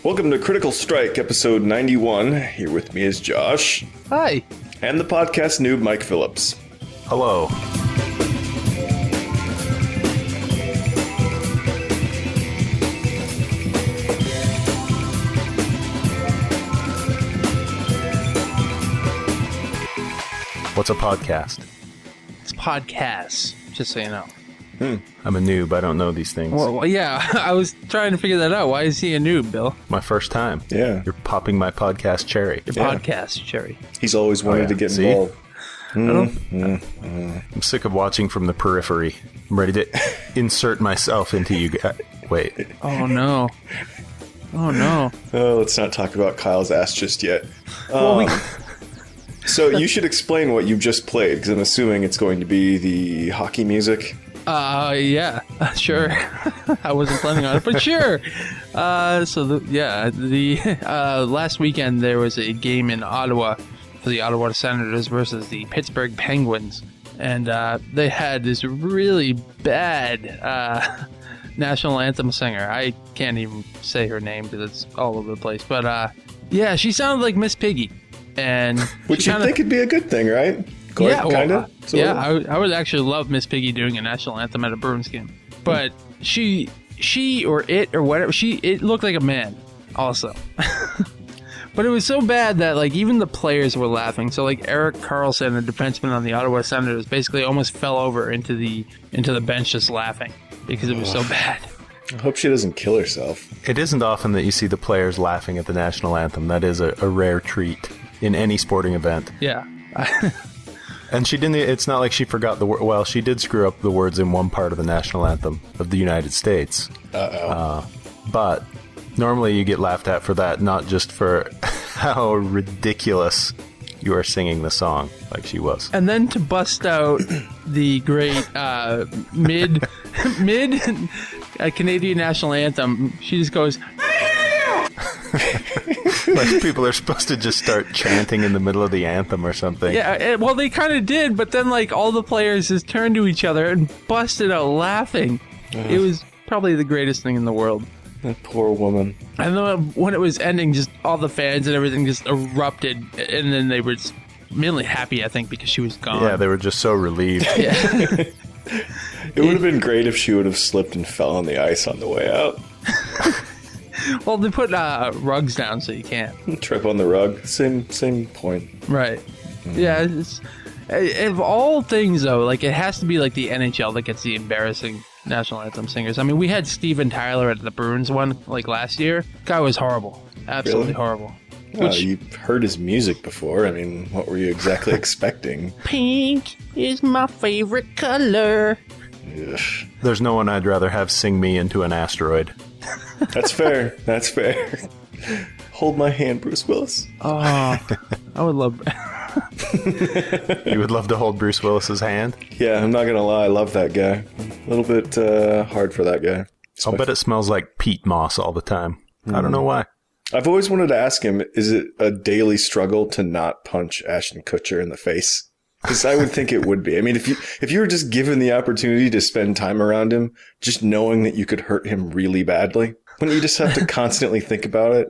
Welcome to Critical Strike, episode 91. Here with me is Josh. Hi. And the podcast noob, Mike Phillips. Hello. What's a podcast? It's podcasts, just so you know. I'm a noob. I don't know these things. Well, yeah, I was trying to figure that out. Why is he a noob, Bill? My first time. Yeah. You're popping my podcast cherry. Your podcast, Cherry. He's always wanted to get See? involved. I'm sick of watching from the periphery. I'm ready to insert myself into you guys. Wait. Oh, no. Oh, no. Oh, let's not talk about Kyle's ass just yet. Well, So you should explain what you just played, because I'm assuming it's going to be the hockey music. yeah, sure. I wasn't planning on it, but sure. Last weekend there was a game in Ottawa for the Ottawa Senators versus the Pittsburgh Penguins, and they had this really bad national anthem singer. I can't even say her name because it's all over the place, but yeah, she sounded like Miss Piggy, and Which you'd think would be a good thing, right? Kind of. I would actually love Miss Piggy doing a national anthem at a Bruins game. But she or it or whatever, it looked like a man also. But it was so bad that like even the players were laughing. So like Eric Carlson, a defenseman on the Ottawa Senators, basically almost fell over into the bench just laughing because it was so bad. I hope she doesn't kill herself. It isn't often that you see the players laughing at the national anthem. That is a rare treat in any sporting event. Yeah. And she didn't. It's not like she forgot the word. Well, she did screw up the words in one part of the national anthem of the United States. But normally you get laughed at for that, not just for how ridiculous you are singing the song, like she was. And then to bust out the great mid Canadian national anthem, she just goes. Like people are supposed to just start chanting in the middle of the anthem or something. Yeah, well, they kind of did, but then like all the players just turned to each other and busted out laughing. It was probably the greatest thing in the world. That poor woman. And then when it was ending, just all the fans and everything just erupted, and then they were just mainly happy, I think, because she was gone. Yeah, they were just so relieved. Yeah. It would have been great if she would have slipped and fell on the ice on the way out. Well, they put rugs down so you can't. Trip on the rug. Same point. Right. Yeah. Of all things, though, like it has to be like the NHL that gets the embarrassing national anthem singers. I mean, we had Steven Tyler at the Bruins one like last year. Guy was horrible. Absolutely horrible. You've heard his music before. I mean, what were you exactly expecting? Pink is my favorite color. Ugh. There's no one I'd rather have sing me into an asteroid. That's fair. That's fair. Hold my hand, Bruce Willis. Oh, I would love. You would love to hold Bruce Willis's hand? Yeah, I'm not going to lie. I love that guy. A little bit hard for that guy. I'll bet it smells like peat moss all the time. I don't know why. I've always wanted to ask him, is it a daily struggle to not punch Ashton Kutcher in the face? Because I would think it would be. I mean, if you were just given the opportunity to spend time around him, just knowing that you could hurt him really badly, wouldn't you just have to constantly think about it?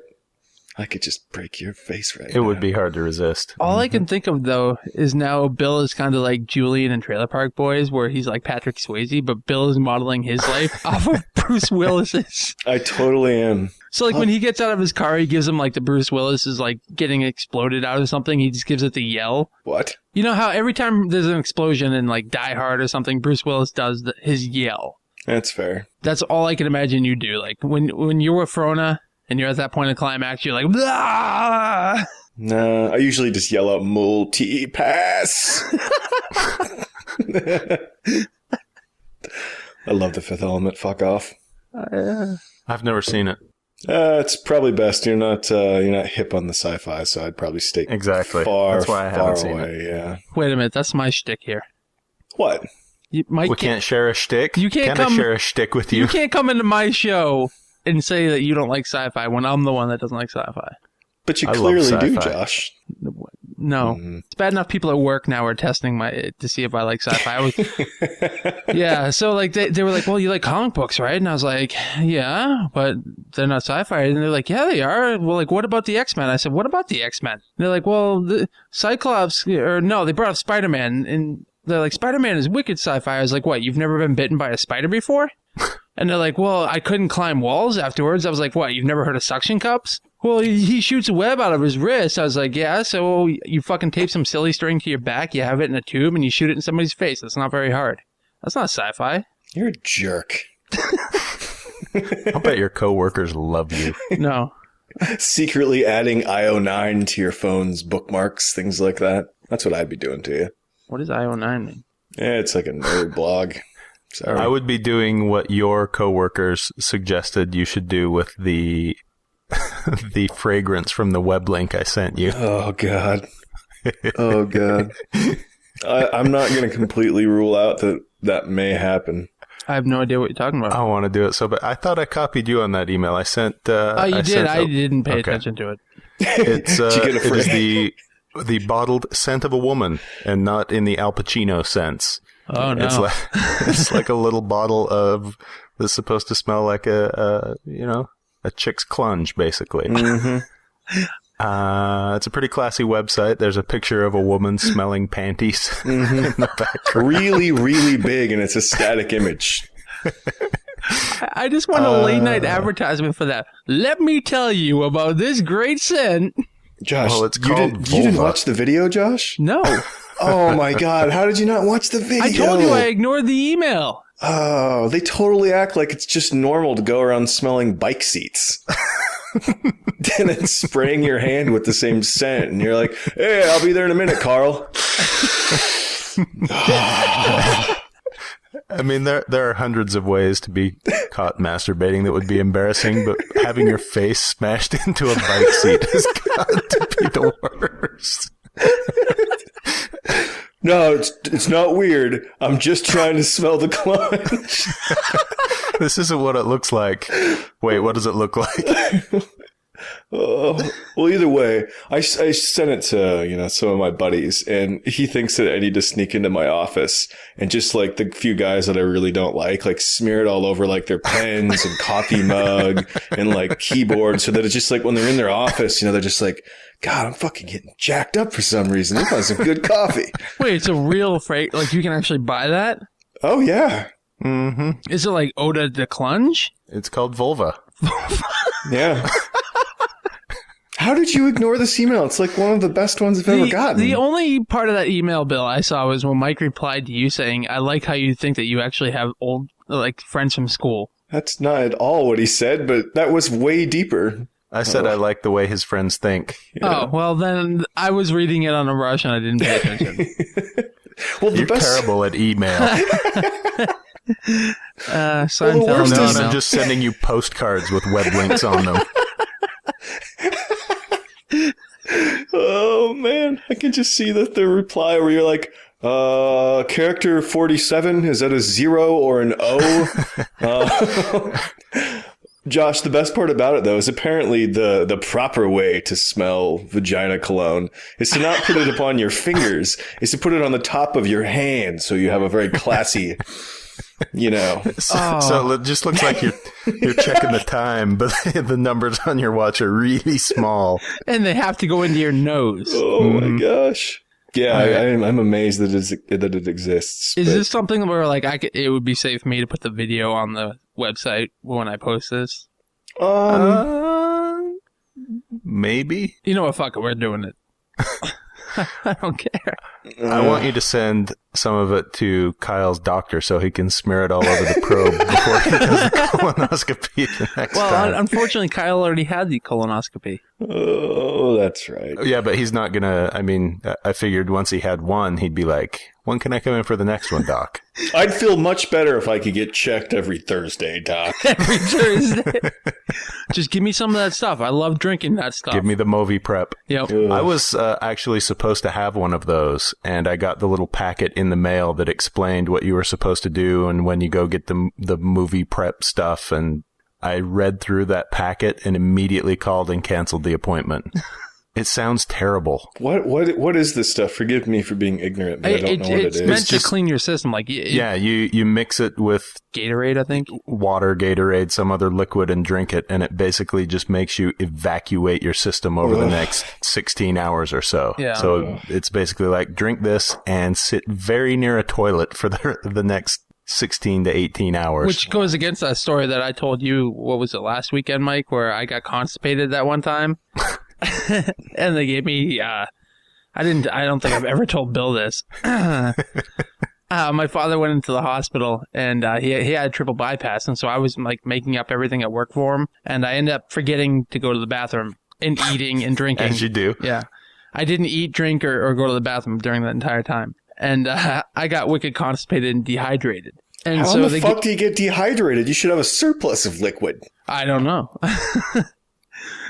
I could just break your face right now. It would be hard to resist. All I can think of, though, is now Bill is kind of like Julian in Trailer Park Boys, where he's like Patrick Swayze, but Bill is modeling his life off of Bruce Willis's. I totally am. So, like, when he gets out of his car, he gives him, like, the Bruce Willis is, like, getting exploded out of something. He just gives it the yell. What? You know how every time there's an explosion in, like, Die Hard or something, Bruce Willis does his yell. That's fair. That's all I can imagine you do. Like, when you're with Frona and you're at that point of climax, you're like, blah! No, I usually just yell out multi-pass. I love The Fifth Element. Fuck off. I've never seen it. It's probably best you're not hip on the sci-fi, so I'd probably stay Exactly. far, That's why I far haven't seen away. it. Yeah. Wait a minute, that's my shtick here. What? Mike We can't share a shtick? You can't Can I share a shtick with you? You can't come into my show and say that you don't like sci-fi when I'm the one that doesn't like sci-fi. But you I love clearly do, sci-fi. Josh. No. It's bad enough people at work now are testing to see if I like sci-fi. Yeah, so like they were like, well, you like comic books, right? And I was like, yeah, but they're not sci-fi. And they're like, yeah, they are. Well, like, what about the X-Men? I said, what about the X-Men? And they're like, well, the Cyclops, or no, they brought up Spider-Man. And they're like, Spider-Man is wicked sci-fi. I was like, what, you've never been bitten by a spider before? And they're like, well, I couldn't climb walls afterwards. I was like, what, you've never heard of suction cups? Well, he shoots a web out of his wrist. I was like, yeah, so you fucking tape some silly string to your back, you have it in a tube, and you shoot it in somebody's face. That's not very hard. That's not sci-fi. You're a jerk. I'll bet your coworkers love you. No. Secretly adding IO9 to your phone's bookmarks, things like that. That's what I'd be doing to you. What does IO9 mean? Yeah, it's like a nerd blog. Sorry. I would be doing what your coworkers suggested you should do with the fragrance from the web link I sent you. Oh, God. Oh, God. I'm not going to completely rule out that may happen. I have no idea what you're talking about. I want to do it but I thought I copied you on that email. I sent... you did? I didn't pay attention to it. It's it is the bottled scent of a woman, and not in the Al Pacino sense. Oh, no. It's like a little bottle that's supposed to smell like a chick's clunge, basically. Mm-hmm. It's a pretty classy website. There's a picture of a woman smelling panties in the background. Really, really big, and it's a static image. I just want a late night advertisement for that. Let me tell you about this great scent. Josh, it's called you didn't watch the video, Josh? No. Oh my God! How did you not watch the video? I told you I ignored the email. Oh, they totally act like it's just normal to go around smelling bike seats. And then spraying your hand with the same scent, and you're like, "Hey, I'll be there in a minute, Carl." I mean, there are hundreds of ways to be caught masturbating that would be embarrassing, but having your face smashed into a bike seat has got to be the worst. No, it's not weird. I'm just trying to smell the clunge. This isn't what it looks like. Wait, what does it look like? Well, either way, I sent it to, some of my buddies, and he thinks that I need to sneak into my office and just like the few guys that I really don't like smear it all over like their pens and coffee mug and like keyboard, so that it's just like when they're in their office, they're just like, God, I'm fucking getting jacked up for some reason. They want some good coffee. Wait, it's a real freight? Like you can actually buy that? Oh, yeah. Mm-hmm. Is it like Oda de Clunge? It's called vulva. Yeah. How did you ignore this email? It's like one of the best ones I've ever gotten. The only part of that email, Bill, I saw was when Mike replied to you saying, I like how you think that you actually have old friends from school. That's not at all what he said, but that was way deeper. I said I like the way his friends think. Yeah. Oh, well, then I was reading it on a rush and I didn't pay attention. Well, You're terrible at email. Seinfeld. No, I'm just sending you postcards with web links on them. Oh, man. I can just see the reply where you're like, character 47, is that a 0 or an O? Josh, the best part about it, though, is apparently the proper way to smell vagina cologne is to not put it upon your fingers. Is to put it on the top of your hand so you have a very classy, So it just looks like you're checking the time, but the numbers on your watch are really small. And they have to go into your nose. Oh, my gosh. Yeah, I'm amazed that it exists. Is this something where it would be safe for me to put the video on the website when I post this? Maybe. You know what? Fuck it. We're doing it. I don't care. I want you to send some of it to Kyle's doctor so he can smear it all over the probe before he does the colonoscopy the next time. Well, unfortunately, Kyle already had the colonoscopy. Oh, that's right. Yeah, but he's not gonna. I mean, I figured once he had one, he'd be like, "When can I come in for the next one, Doc?" I'd feel much better if I could get checked every Thursday, Doc. Every Thursday. Just give me some of that stuff. I love drinking that stuff. Give me the Movi Prep. Yep. I was actually supposed to have one of those, and I got the little packet in the mail that explained what you were supposed to do and when you go get the movie prep stuff, and I read through that packet and immediately called and canceled the appointment. It sounds terrible. What is this stuff? Forgive me for being ignorant, but I don't know what it is. It's meant to clean your system. Like you mix it with Gatorade, I think. Water, Gatorade, some other liquid, and drink it, and it basically just makes you evacuate your system over the next 16 hours or so. Yeah. So it's basically like drink this and sit very near a toilet for the next 16 to 18 hours. Which goes against that story that I told you, what was it, last weekend, Mike, where I got constipated that one time? And they gave me, I don't think I've ever told Bill this. My father went into the hospital and he had a triple bypass. And so I was like making up everything at work for him. And I ended up forgetting to go to the bathroom and eating and drinking. As you do. Yeah. I didn't eat, drink, or go to the bathroom during that entire time. And I got wicked constipated and dehydrated. And How the fuck do you get dehydrated? You should have a surplus of liquid. I don't know.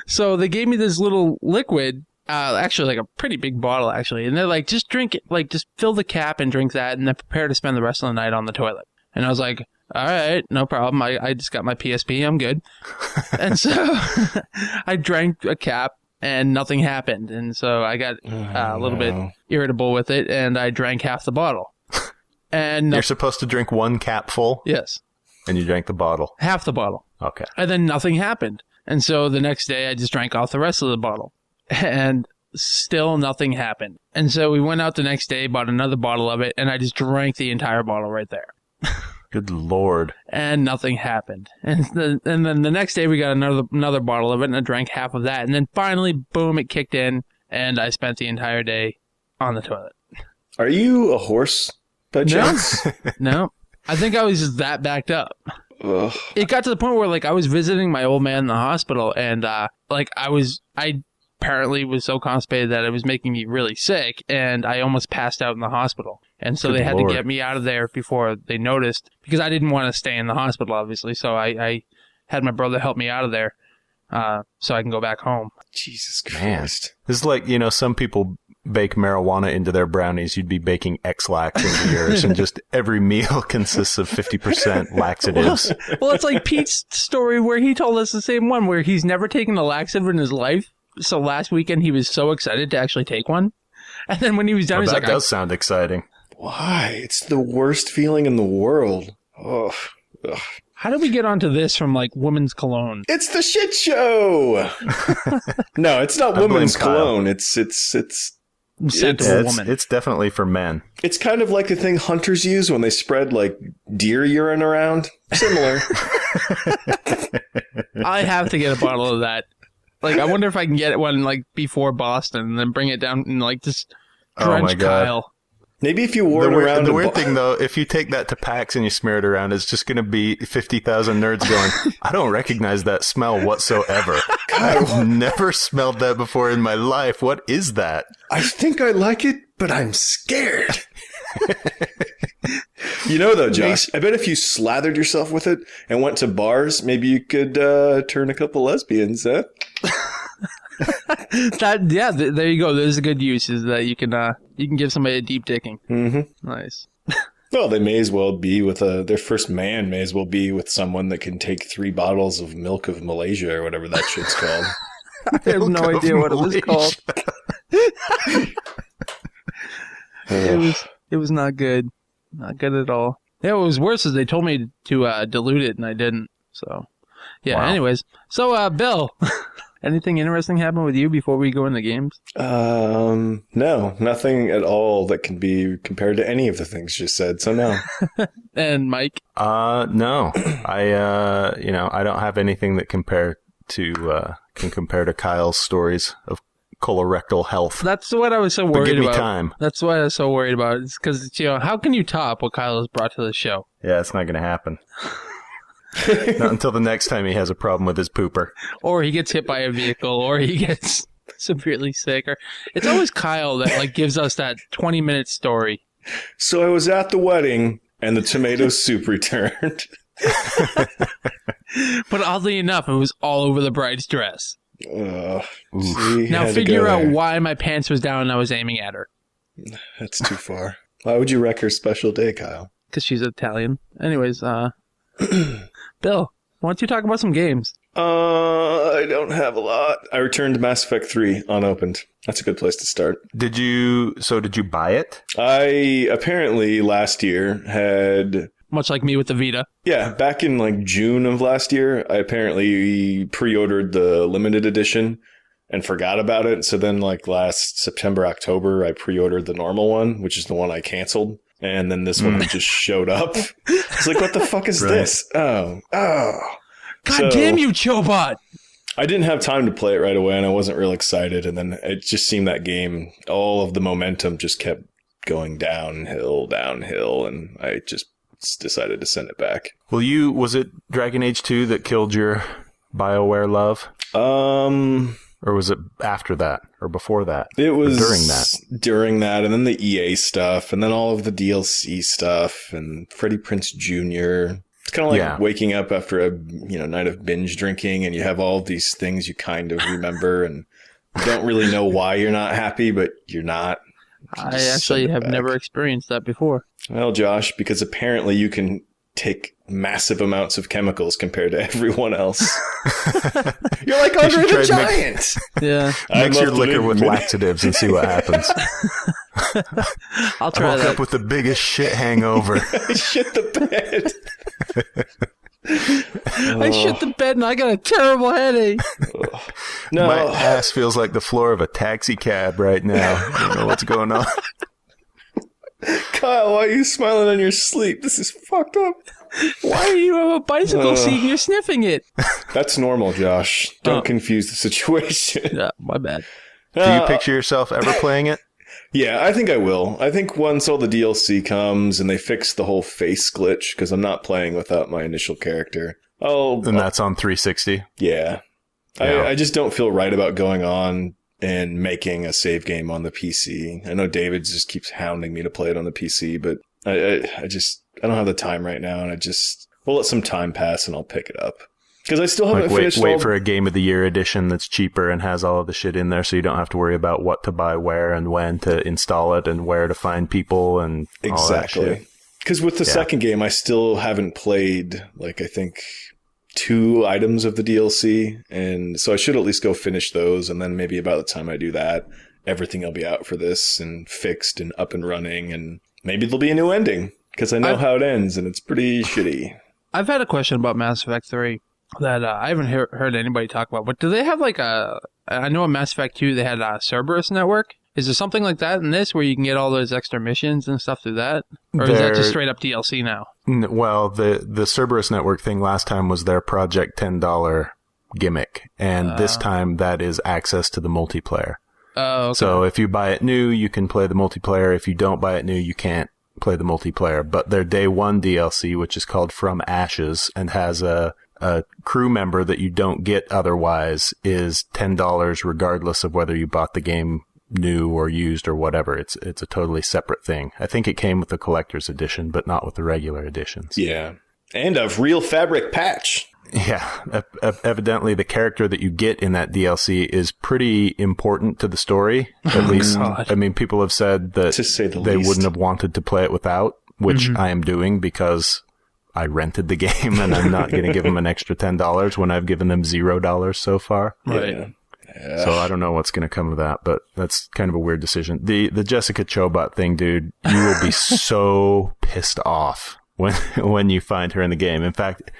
So they gave me this little liquid, actually like a pretty big bottle, actually. And they're like, just drink it. Like, just fill the cap and drink that and then prepare to spend the rest of the night on the toilet. And I was like, all right, no problem. I just got my PSP. I'm good. And so I drank a cap and nothing happened. And so I got a little bit irritable with it and I drank half the bottle. And you're supposed to drink one cap full? Yes. And you drank the bottle? Half the bottle. Okay. And then nothing happened. And so the next day, I just drank off the rest of the bottle. And still nothing happened. And so we went out the next day, bought another bottle of it, and I just drank the entire bottle right there. Good Lord. And nothing happened. And then the next day, we got another bottle of it, and I drank half of that. And then finally, boom, it kicked in, and I spent the entire day on the toilet. Are you a horse by chance? No. I think I was just that backed up. Ugh. It got to the point where like I was visiting my old man in the hospital and I apparently was so constipated that it was making me really sick and I almost passed out in the hospital. And so they had to get me out of there before they noticed because I didn't want to stay in the hospital obviously. So I had my brother help me out of there so I can go back home. Jesus Christ. Man. This is like, some people bake marijuana into their brownies. You'd be baking X-Lax into yours, and just every meal consists of 50% laxatives. Well, it's like Pete's story where he told us the same one, where he's never taken a laxative in his life. So last weekend he was so excited to actually take one, and then when he was done, he's like, "That does sound exciting." Why? It's the worst feeling in the world. Ugh. How did we get onto this from like women's cologne? It's the shit show. No, it's not women's cologne. It's scent of a woman. It's definitely for men. It's kind of like the thing hunters use when they spread like deer urine around. Similar. I have to get a bottle of that. Like, I wonder if I can get one like before Boston and then bring it down and like just drench Kyle. Maybe if you wore it around. The weird thing, though, if you take that to PAX and you smear it around, it's just going to be 50,000 nerds going, I don't recognize that smell whatsoever. I've never smelled that before in my life. What is that? I think I like it, but I'm scared. Though, Josh, I bet if you slathered yourself with it and went to bars, maybe you could turn a couple lesbians, huh? There you go. There's a good use is that you can give somebody a deep dicking. Mm-hmm. Nice. Well, they may as well be with their first man may as well be with someone that can take 3 bottles of milk of Malaysia or whatever that shit's called. I have no idea what it was called. It was not good. Not good at all. Yeah, what was worse is they told me to dilute it and I didn't. So, yeah. Wow. Anyways, so Bill, anything interesting happen with you before we go into games? No, nothing at all that can be compared to any of the things you said. So no. And Mike? No. I don't have anything that can compare to Kyle's stories of colorectal health. That's what I was so worried about. Give me time. That's what I was so worried about. It's because, how can you top what Kyle has brought to the show? Yeah, it's not going to happen. Not until the next time he has a problem with his pooper. Or he gets hit by a vehicle, or he gets severely sick. Or it's always Kyle that gives us that 20-minute story. So I was at the wedding, and the tomato soup returned. But oddly enough, it was all over the bride's dress. Now figure out why my pants was down and I was aiming at her. That's too far. Why would you wreck her special day, Kyle? Because she's Italian. Anyways, Bill, why don't you talk about some games? I don't have a lot. I returned Mass Effect 3 unopened. That's a good place to start. Did you buy it? I apparently last year had... Much like me with the Vita. Yeah, back in like June of last year, I apparently pre-ordered the limited edition and forgot about it. So then like last September, October, I pre-ordered the normal one, which is the one I canceled. And then this one just showed up. It's like, what the fuck is this? Oh. God damn you, Chobot! I didn't have time to play it right away, and I wasn't real excited. And then it just seemed that game, all of the momentum just kept going downhill, and I just decided to send it back. Well, was it Dragon Age 2 that killed your BioWare love? Or was it after that or before that? It was during that, and then the EA stuff, and then all of the DLC stuff, and Freddie Prinze Jr. It's kind of like waking up after a night of binge drinking, and you have all these things you kind of remember, and you don't really know why you're not happy, but you're not. I actually have never experienced that before. Well, Josh, because apparently you can take massive amounts of chemicals compared to everyone else. You're like Andre the Giant. Yeah. Mix your liquor with laxatives and see what happens. I'll try I woke up with the biggest shit hangover. I shit the bed. I shit the bed and I got a terrible headache. No. My ass feels like the floor of a taxi cab right now. I don't know what's going on. Kyle, why are you smiling in your sleep? This is fucked up. Why do you have a bicycle seat and you're sniffing it? That's normal, Josh. Don't confuse the situation. Yeah, my bad. Do you picture yourself ever playing it? Yeah, I think I will. I think once all the DLC comes and they fix the whole face glitch, because I'm not playing without my initial character. And that's on 360? Yeah. I just don't feel right about going on and making a save game on the PC. I know David just keeps hounding me to play it on the PC, but I don't have the time right now, and we'll let some time pass and I'll pick it up. Because I still haven't finished. Wait for a Game of the Year edition that's cheaper and has all of the shit in there, so you don't have to worry about what to buy, where, and when to install it, and where to find people, and all that shit. Because with the second game, I still haven't played, I think 2 items of the DLC, and so I should at least go finish those, and then maybe about the time I do that, everything will be out for this and fixed and up and running, and maybe there'll be a new ending, because I know how it ends, and it's pretty shitty. I've had a question about Mass Effect 3 that I haven't heard anybody talk about, but do they have I know in Mass Effect 2 they had a Cerberus network. Is there something like that in this where you can get all those extra missions and stuff through that? Or is that just straight up DLC now? Well, the Cerberus network thing last time was their Project $10 gimmick, and this time that is access to the multiplayer. Oh, okay. So if you buy it new, you can play the multiplayer. If you don't buy it new, you can't play the multiplayer. But their day one DLC, which is called From Ashes and has a crew member that you don't get otherwise, is $10 regardless of whether you bought the game new or used or whatever. It's a totally separate thing. I think it came with the collector's edition, but not with the regular editions. Yeah. And a real fabric patch. Yeah. Evidently, the character that you get in that DLC is pretty important to the story. At least, God. I mean, people have said that To say the they least. wouldn't have wanted to play it without, which I am doing because I rented the game and I'm not going to give them an extra $10 when I've given them $0 so far. Right. Yeah. So I don't know what's going to come of that, but that's kind of a weird decision. The Jessica Chobot thing, dude, you will be so pissed off when you find her in the game. In fact,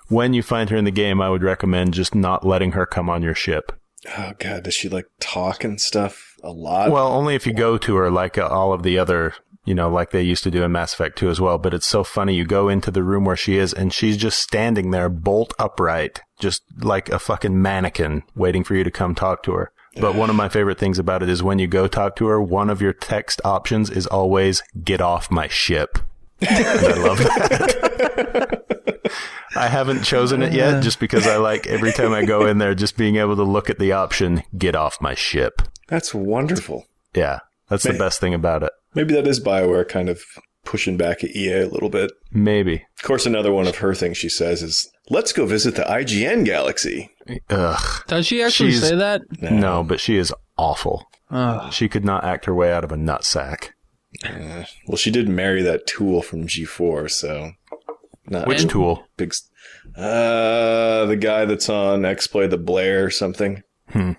when you find her in the game, I would recommend just not letting her come on your ship. Oh, God. Does she talk and stuff a lot? Well, only if you go to her like all of the other, like they used to do in Mass Effect 2 as well. But it's so funny. You go into the room where she is and she's just standing there bolt upright, just like a fucking mannequin waiting for you to come talk to her. But one of my favorite things about it is when you go talk to her, one of your text options is always "get off my ship." And I love that. I haven't chosen it yet just because I like every time I go in there just being able to look at the option "get off my ship." That's wonderful. Yeah, that's the best thing about it. Maybe that is BioWare kind of pushing back at EA a little bit. Maybe. Of course, another one of her things she says is, "Let's go visit the IGN galaxy." Ugh. Does she actually say that? No, but she is awful. Ugh. She could not act her way out of a nutsack. Well, she did marry that tool from G4, so... Not Which tool? big. The guy that's on X-Play, the Blair or something. I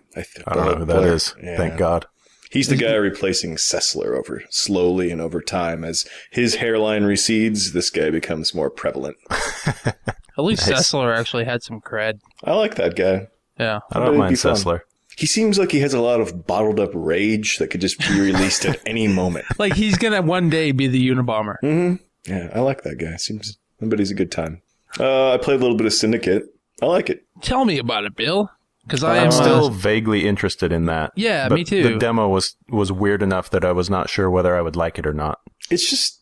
don't know who that is. Yeah. Thank God. He's the guy replacing Sessler slowly and over time. As his hairline recedes, this guy becomes more prevalent. At least Sessler actually had some cred. I like that guy. Yeah. I don't mind Sessler. He seems like he has a lot of bottled up rage that could just be released at any moment. Like he's going to one day be the Unabomber. Mm-hmm. Yeah, I like that guy. But he's a good time. I played a little bit of Syndicate. I like it. Tell me about it, Bill. Because I'm still vaguely interested in that. Yeah, but me too. The demo was weird enough that I was not sure whether I would like it or not. It's just...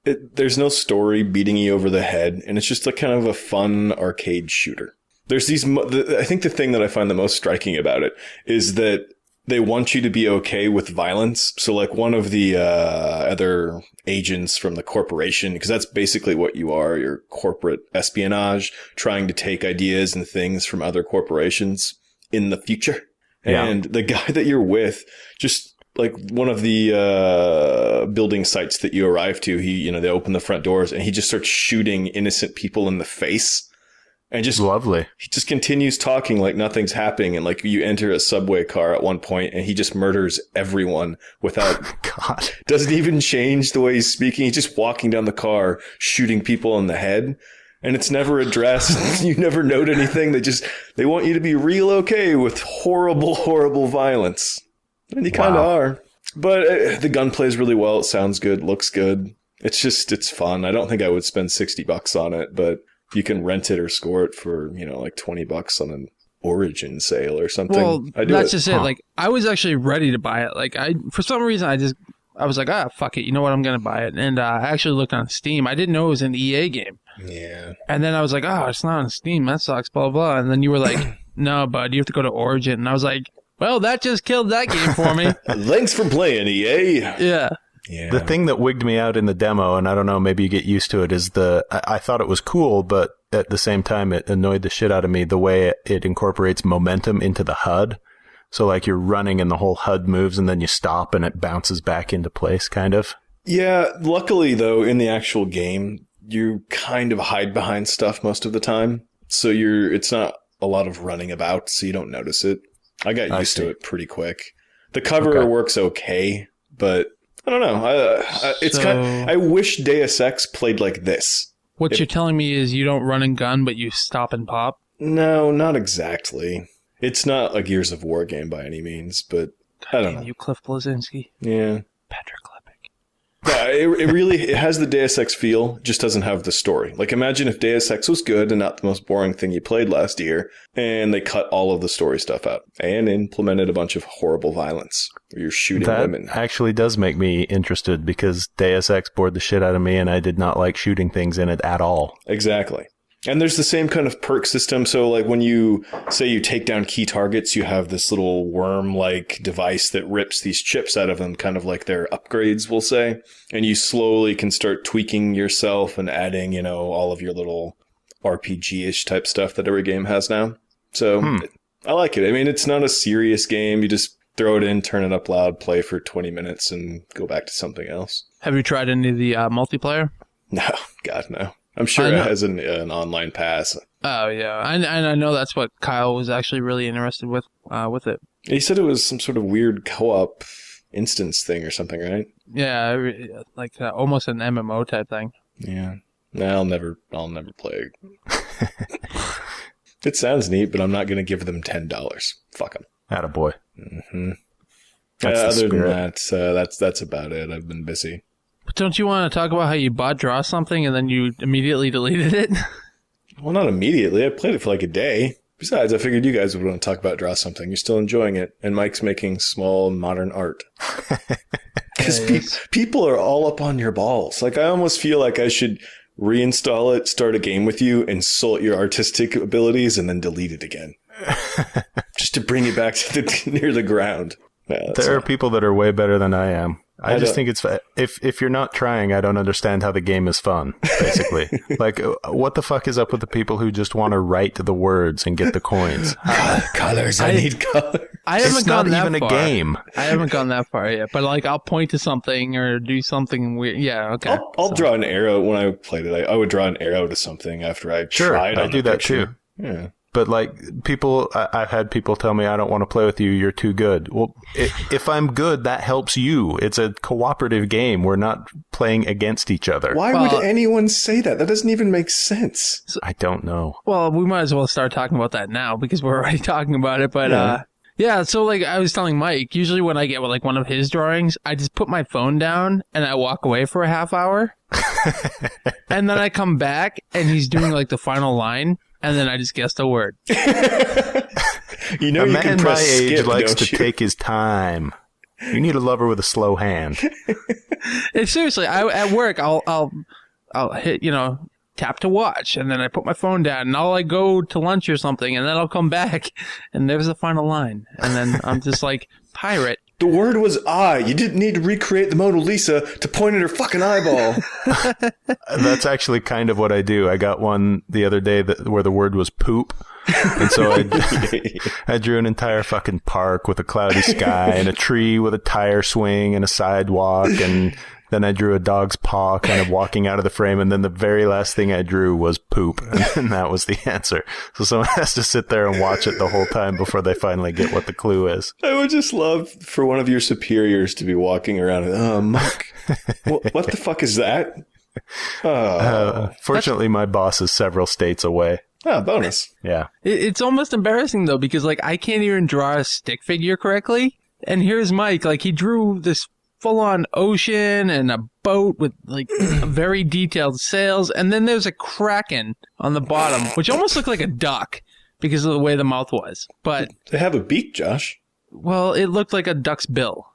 there's no story beating you over the head, and it's just like kind of a fun arcade shooter. There's these... I think the thing that I find the most striking about it is that they want you to be okay with violence. So like one of the other agents from the corporation, because that's basically what you are, you're corporate espionage, trying to take ideas and things from other corporations in the future. Yeah. And the guy that you're with, just like one of the building sites that you arrive to, they open the front doors and he just starts shooting innocent people in the face. And just lovely. He just continues talking like nothing's happening. And like you enter a subway car at one point and he just murders everyone without God. Doesn't even change the way he's speaking. He's just walking down the car, shooting people in the head. And it's never addressed. You never note anything. They want you to be real okay with horrible, horrible violence. And you kind of are. But the gun plays really well. It sounds good. Looks good. It's fun. I don't think I would spend $60 on it, but you can rent it or score it for, like $20 on an Origin sale or something. Well, that's just it. Like, I was actually ready to buy it. Like, for some reason, I was like, fuck it. You know what? I'm going to buy it. And I actually looked on Steam. I didn't know it was an EA game. Yeah. And then I was like, it's not on Steam. That sucks, blah, blah. And then you were like, no, bud, you have to go to Origin. And I was like, well, that just killed that game for me. Thanks for playing, EA. Yeah. Yeah. The thing that wigged me out in the demo, and I don't know, maybe you get used to it, is I thought it was cool, but at the same time, it annoyed the shit out of me the way it incorporates momentum into the HUD. So like you're running and the whole HUD moves and then you stop and it bounces back into place, kind of. Yeah. Luckily, though, in the actual game, you kind of hide behind stuff most of the time. So it's not a lot of running about, so you don't notice it. I got used to it pretty quick. The cover works okay, but I don't know. I wish Deus Ex played like this. What you're telling me is you don't run and gun, but you stop and pop? No, not exactly. It's not a Gears of War game by any means, but I don't know. You Cliff Blazinski. Yeah. Patrick Klepek. Yeah, it has the Deus Ex feel, just doesn't have the story. Like, imagine if Deus Ex was good and not the most boring thing you played last year, and they cut all of the story stuff out and implemented a bunch of horrible violence where you're shooting women. That actually does make me interested because Deus Ex bored the shit out of me and I did not like shooting things in it at all. Exactly. And there's the same kind of perk system. So like when you say you take down key targets, you have this little worm-like device that rips these chips out of them, kind of like their upgrades, we'll say. And you slowly can start tweaking yourself and adding, all of your little RPG-ish type stuff that every game has now. So I like it. I mean, it's not a serious game. You just throw it in, turn it up loud, play for 20 minutes, and go back to something else. Have you tried any of the multiplayer? No. God, no. I'm sure it has an online pass. Oh, yeah. And I know that's what Kyle was actually really interested with it. He said it was some sort of weird co-op instance thing or something, right? Yeah, like almost an MMO type thing. Yeah. No, I'll never play it. It sounds neat, but I'm not going to give them $10. Fuck them. Attaboy. Mm-hmm. Other than that, that's about it. I've been busy. But don't you want to talk about how you draw something and then you immediately deleted it? Well, not immediately. I played it for like a day. Besides, I figured you guys would want to talk about draw something. You're still enjoying it. And Mike's making small modern art. Because people are all up on your balls. Like, I almost feel like I should reinstall it, start a game with you, insult your artistic abilities, and then delete it again. Just to bring it back to near the ground. Yeah, there are people that are way better than I am. I just think it's if you're not trying, I don't understand how the game is fun. Basically, like what the fuck is up with the people who just want to write the words and get the coins? Colors. I need colors. I haven't gone that even far. A game. I haven't gone that far yet, but like I'll point to something or do something weird. Yeah, okay. I'll draw an arrow when I played it. I would draw an arrow to something after I tried. I do that too. Yeah. But like people, I've had people tell me, I don't want to play with you. You're too good. Well, if I'm good, that helps you. It's a cooperative game. We're not playing against each other. Why would anyone say that? That doesn't even make sense. I don't know. Well, we might as well start talking about that now because we're already talking about it. But yeah, so like I was telling Mike, usually when I get like one of his drawings, I just put my phone down and I walk away for a half hour. And then I come back and he's doing like the final line. And then I just guessed a word. You know, a you man can my press age skip, likes don't to you? take his time. You need a lover with a slow hand. Seriously, at work, I'll hit, tap to watch, and then I put my phone down, and I'll like go to lunch or something, and then I'll come back, and there's the final line, and then I'm just like, pirate. The word was eye. You didn't need to recreate the Mona Lisa to point at her fucking eyeball. That's actually kind of what I do. I got one the other day where the word was poop. And so I drew an entire fucking park with a cloudy sky and a tree with a tire swing and a sidewalk. And then I drew a dog's paw kind of walking out of the frame. And then the very last thing I drew was poop. And that was the answer. So someone has to sit there and watch it the whole time before they finally get what the clue is. I would just love for one of your superiors to be walking around and, Mike, what the fuck is that? Fortunately, my boss is several states away. Bonus. Yeah. It's almost embarrassing, though, because like I can't even draw a stick figure correctly. And here's Mike, like he drew this full-on ocean and a boat with like very detailed sails, and then there's a kraken on the bottom, which almost looked like a duck because of the way the mouth was. But They have a beak, Josh. well, it looked like a duck's bill.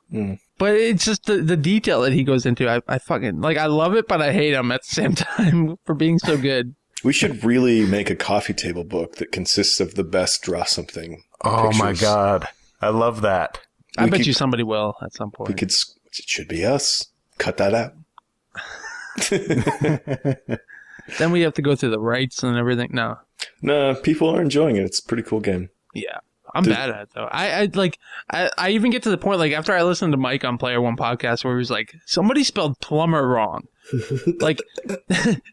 But it's just the detail that he goes into. I fucking like. I love it, but I hate him at the same time for being so good. We should really make a coffee table book that consists of the best draw something. Oh my pictures. God. I love that. I bet you somebody will at some point. It should be us. Cut that out. Then we have to go through the rights and everything. No. No, people are enjoying it. It's a pretty cool game. Yeah. I'm bad at it, though. I even get to the point, like, after I listened to Mike on Player One podcast where he was like, somebody spelled plumber wrong. Like,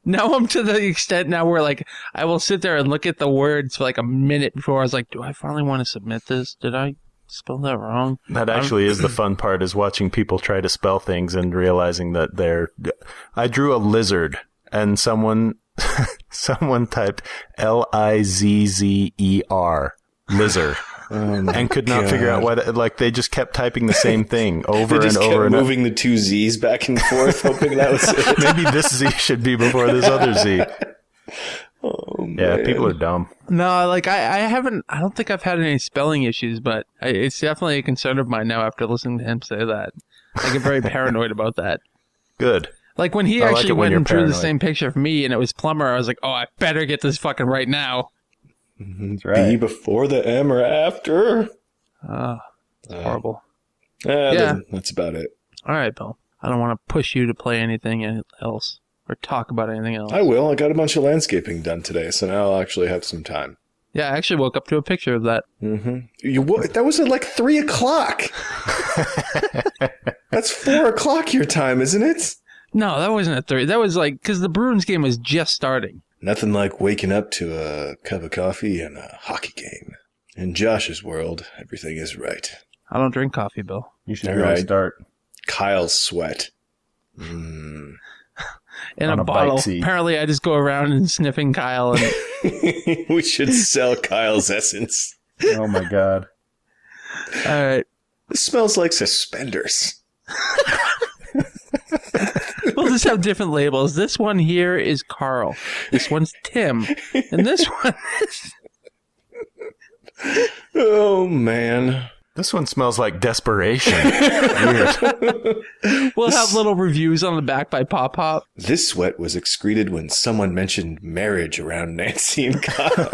now I'm to the extent now where, like, I will sit there and look at the words for, like, a minute before I was like, do I finally want to submit this? Did I spell that wrong? That actually is the fun part, is watching people try to spell things and realizing that I drew a lizard and someone typed Lizzer, lizard, and could not figure out what, like, they just kept typing the same thing over and over and over. Moving the two Z's back and forth, hoping that was it. Maybe this Z should be before this other Z. Oh, Yeah, man. people are dumb. No, like, I don't think I've had any spelling issues, but it's definitely a concern of mine now after listening to him say that. I get very paranoid about that. Good. Like, when he I like actually it when went you're and drew the paranoid. same picture for me and it was plumber, I was like, oh, I better get this fucking right now. That's B before the M or after? It's horrible. Yeah. That's about it. All right, Bill. I don't want to push you to play anything else or talk about anything else. I will. I got a bunch of landscaping done today, so now I'll actually have some time. Yeah, I actually woke up to a picture of that. That was at like 3 o'clock. That's 4 o'clock your time, isn't it? No, that wasn't at 3. That was like, because the Bruins game was just starting. Nothing like waking up to a cup of coffee and a hockey game. In Josh's world, everything is right. I don't drink coffee, Bill. You should All really right. start. Kyle's sweat. In On a a bottle. bike seat. Apparently, I just go around and sniffing Kyle. And We should sell Kyle's essence. Oh my God. all right. This smells like suspenders. We'll just have different labels. This one here is Carl. This one's Tim. And this one is... Oh, man. This one smells like desperation. Weird. We'll have little reviews on the back by Pop Pop. This sweat was excreted when someone mentioned marriage around Nancy and Kyle.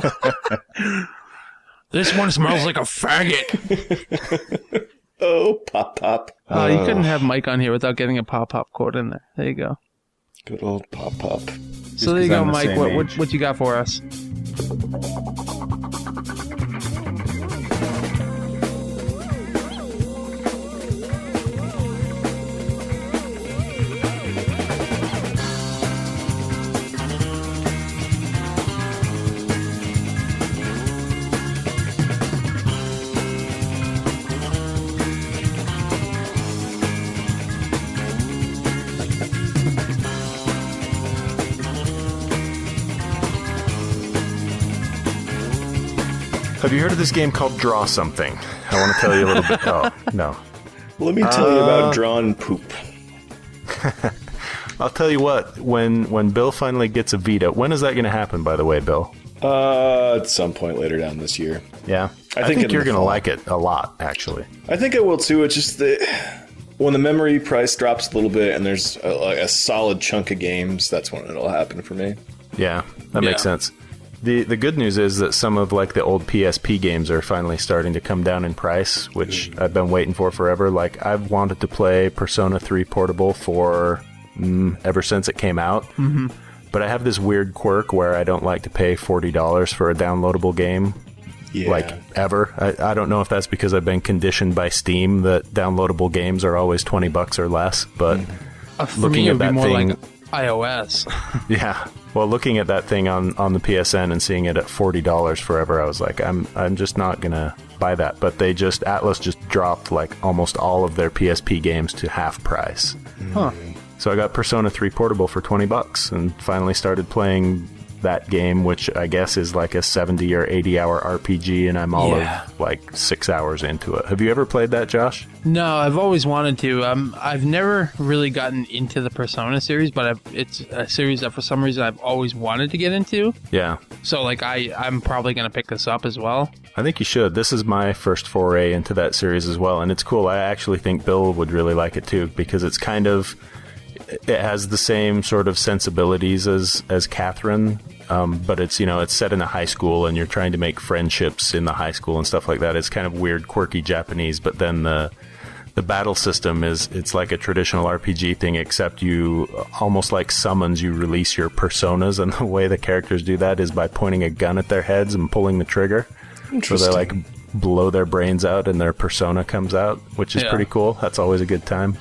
This one smells like a faggot. Oh, pop pop. Oh, you couldn't have Mike on here without getting a pop quote in there. There you go. Good old pop pop. So there you go, Mike. What you got for us? Have you heard of this game called Draw Something? I want to tell you a little bit. Oh, no. Let me tell you about drawn poop. I'll tell you what, when Bill finally gets a Vita, when is that going to happen, by the way, Bill? At some point later down this year. Yeah. I think you're going to like it a lot, actually. I think I will, too. It's just that when the memory price drops a little bit and there's a solid chunk of games, that's when it'll happen for me. Yeah, that makes sense. The good news is that some of like the old PSP games are finally starting to come down in price, which I've been waiting for forever. Like, I've wanted to play Persona 3 Portable for ever since it came out. Mm-hmm. But I have this weird quirk where I don't like to pay $40 for a downloadable game. Yeah. Like, ever. I don't know if that's because I've been conditioned by Steam that downloadable games are always $20 or less, but looking at that thing, like iOS. Yeah. Well, looking at that thing on the PSN and seeing it at $40 forever, I was like, I'm just not gonna buy that. But Atlas just dropped like almost all of their PSP games to half price. Huh. So I got Persona 3 Portable for $20 and finally started playing that game, which I guess is like a 70 or 80 hour RPG, and I'm all of like 6 hours into it. Have you ever played that, Josh? No, I've always wanted to. I've never really gotten into the Persona series, but it's a series that for some reason I've always wanted to get into. Yeah. So like I'm probably going to pick this up as well. I think you should. This is my first foray into that series as well, and it's cool. I actually think Bill would really like it too, because it's kind of... It has the same sort of sensibilities as Catherine, but it's set in a high school and you're trying to make friendships in the high school and stuff like that. It's kind of weird, quirky Japanese, but then the battle system it's like a traditional RPG thing, except you almost like summons, you release your personas, and the way the characters do that is by pointing a gun at their heads and pulling the trigger. So they like blow their brains out and their persona comes out, which is pretty cool. That's always a good time.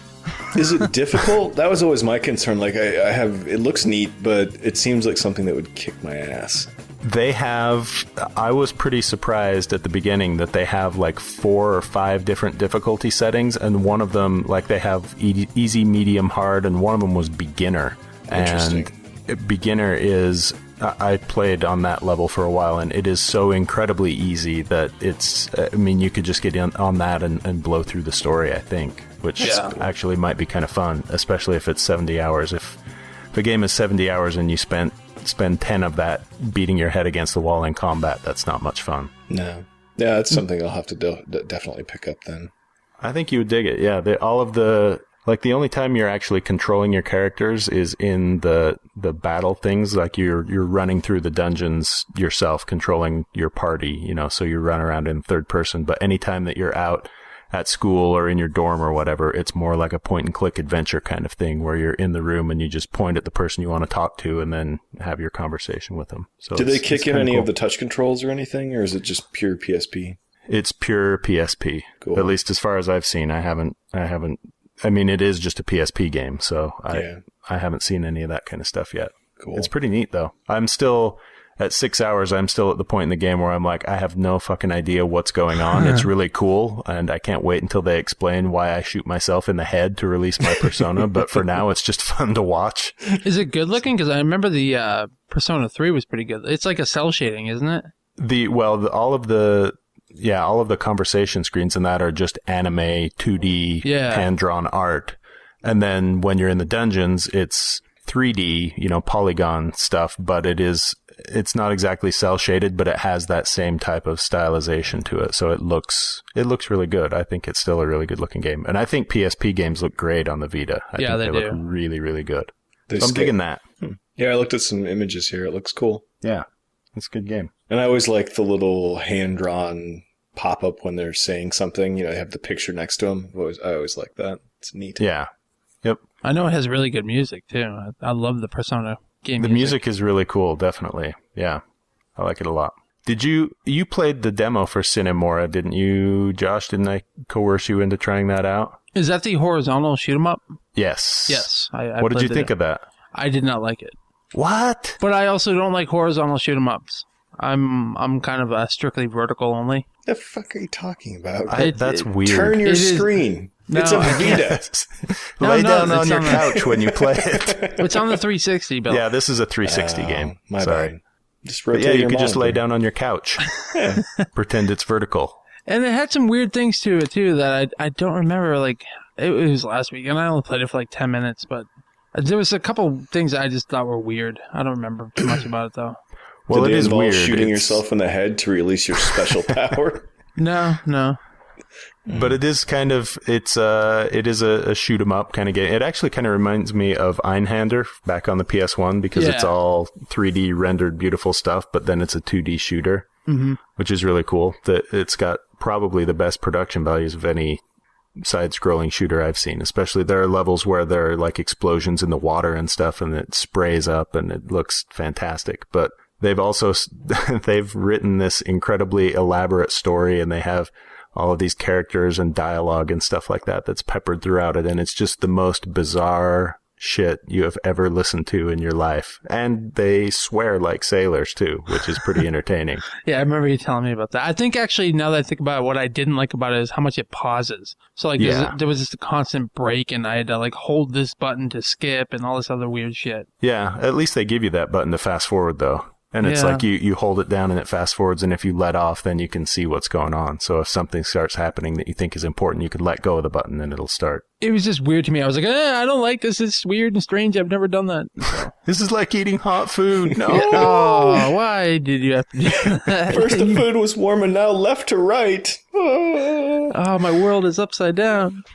Is it difficult? That was always my concern. Like, it looks neat, but it seems like something that would kick my ass. I was pretty surprised at the beginning that they have like 4 or 5 different difficulty settings, and one of them, like, they have easy, medium, hard, and one of them was beginner. Interesting. And beginner is... I played on that level for a while, and it is so incredibly easy that you could just get on that and blow through the story, I think, which actually might be kind of fun, especially if it's 70 hours. If a game is 70 hours and you spend 10 of that beating your head against the wall in combat, that's not much fun. No. Yeah, that's something I'll have to definitely pick up then. I think you would dig it, yeah. The only time you're actually controlling your characters is in the battle things, like you're running through the dungeons yourself, controlling your party, so you run around in third person. But anytime that you're out at school or in your dorm or whatever, it's more like a point and click adventure kind of thing, where you're in the room and you just point at the person you want to talk to and then have your conversation with them. So do they kick in any of the touch controls or anything, or is it just pure PSP? It's pure PSP. Cool. At least as far as I've seen. I haven't. I mean, it is just a PSP game, so I haven't seen any of that kind of stuff yet. Cool. It's pretty neat, though. I'm still, at 6 hours, I'm still at the point in the game where I'm like, I have no fucking idea what's going on. It's really cool, and I can't wait until they explain why I shoot myself in the head to release my persona, but for now, it's just fun to watch. Is it good looking? Because I remember the Persona 3 was pretty good. It's like a cell shading, isn't it? All of the conversation screens in that are just anime 2D hand-drawn art. And then when you're in the dungeons, it's 3D, polygon stuff, but it's not exactly cel-shaded, but it has that same type of stylization to it. So it looks really good. I think it's still a really good-looking game. And I think PSP games look great on the Vita. I think they look really, really good. So I'm digging that. Yeah, I looked at some images here. It looks cool. Yeah, it's a good game. And I always like the little hand-drawn pop up when they're saying something. You know, they have the picture next to them. I always like that. It's neat. Yeah. Yep. I know it has really good music, too. I love the Persona game The music is really cool, definitely. Yeah. I like it a lot. Did you played the demo for Sine Mora, didn't you, Josh? Didn't I coerce you into trying that out? Is that the horizontal shoot 'em up? Yes. Yes. What did you think of that? I did not like it. What? But I also don't like horizontal shoot 'em ups. I'm kind of a strictly vertical only. The fuck are you talking about? That's weird. Turn your screen. No, it's a Vita. Lay down on your couch when you play it. It's on the 360, Bill. Yeah, this is a 360 game. My Sorry. bad. Just rotate Yeah, you your could just monitor. lay down on your couch. Pretend it's vertical. And it had some weird things to it, too, that I don't remember. Like, it was last week, and I only played it for like 10 minutes, but there was a couple things I just thought were weird. I don't remember too much about it, though. Well, Did it they is involve weird. shooting yourself in the head to release your special power? No. But it is kind of, it is a shoot 'em up kind of game. It actually kind of reminds me of Einhander back on the PS1 because it's all 3D rendered beautiful stuff, but then it's a 2D shooter, which is really cool. It's got probably the best production values of any side-scrolling shooter I've seen. Especially there are levels where there are like explosions in the water and stuff, and it sprays up and it looks fantastic. But they've also they've written this incredibly elaborate story, and they have all of these characters and dialogue and stuff like that that's peppered throughout it, and it's just the most bizarre shit you have ever listened to in your life. And they swear like sailors too, which is pretty entertaining. Yeah, I remember you telling me about that. I think actually, now that I think about it, what I didn't like about it is how much it pauses. So like there was just a constant break, and I had to like hold this button to skip and all this other weird shit. Yeah, at least they give you that button to fast forward though. And it's like you hold it down and it fast forwards, and if you let off, then you can see what's going on. So if something starts happening that you think is important, you can let go of the button and it'll start. It was just weird to me. I was like, I don't like this. It's weird and strange. I've never done that. So. This is like eating hot food. No. Oh, why did you have to do that? First the food was warm and now left to right. Oh, my world is upside down.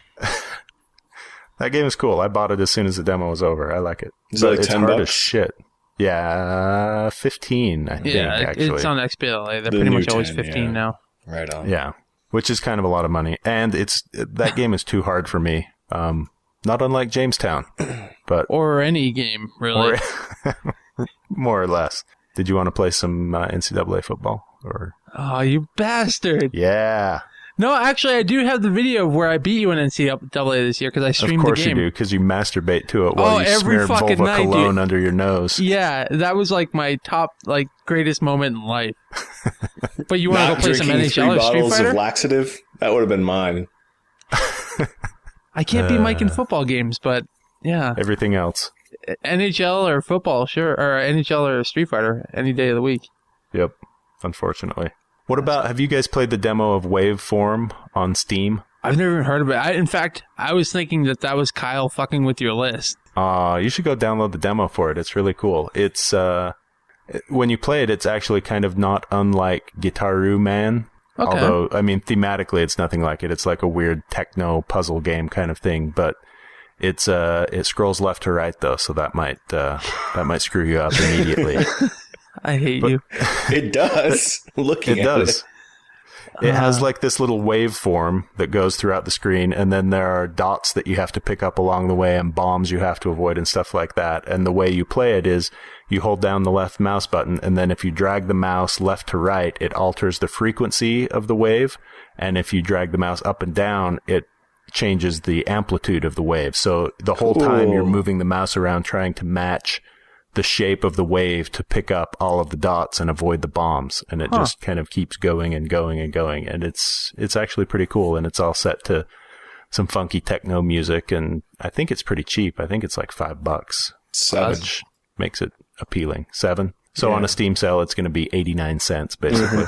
That game is cool. I bought it as soon as the demo was over. I like it. Is it like it's $10? hard as shit. Yeah, 15, I think, actually. It's on XBLA. They're The pretty new much always 10, 15 now. Right on. Yeah, which is kind of a lot of money. And that game is too hard for me. Not unlike Jamestown, but Or any game, really. more or less. Did you want to play some NCAA football? Or Oh, you bastard. yeah. No, actually, I do have the video of where I beat you in NCAA this year because I streamed the game. Of course you do, because you masturbate to it while you every smear fucking vulva night, cologne dude. under your nose. Yeah, that was like my top, like, greatest moment in life. But you want to Not go play some drinking 3 NHL or Street bottles Fighter? of laxative? That would have been mine. I can't beat Mike in football games, but yeah. Everything else. NHL or football, sure. Or NHL or Street Fighter, any day of the week. Yep, unfortunately. What about, have you guys played the demo of Waveform on Steam? I've never even heard of it. In fact, I was thinking that was Kyle fucking with your list. You should go download the demo for it. It's really cool. It's, when you play it, it's actually kind of not unlike Guitar Man. Okay. Although, I mean, thematically, it's nothing like it. It's like a weird techno puzzle game kind of thing, but it scrolls left to right though, so that might screw you up immediately. I hate you. It does. Looking It at does. it. It has like this little waveform that goes throughout the screen, and then there are dots that you have to pick up along the way and bombs you have to avoid and stuff like that. And the way you play it is you hold down the left mouse button, and then if you drag the mouse left to right, it alters the frequency of the wave. And if you drag the mouse up and down, it changes the amplitude of the wave. So the whole time you're moving the mouse around trying to match the shape of the wave to pick up all of the dots and avoid the bombs. And it just kind of keeps going and going and going. And it's actually pretty cool. And it's all set to some funky techno music. And I think it's pretty cheap. I think it's like $5. $7. Which makes it appealing. $7. So on a Steam sale, it's going to be 89 cents basically.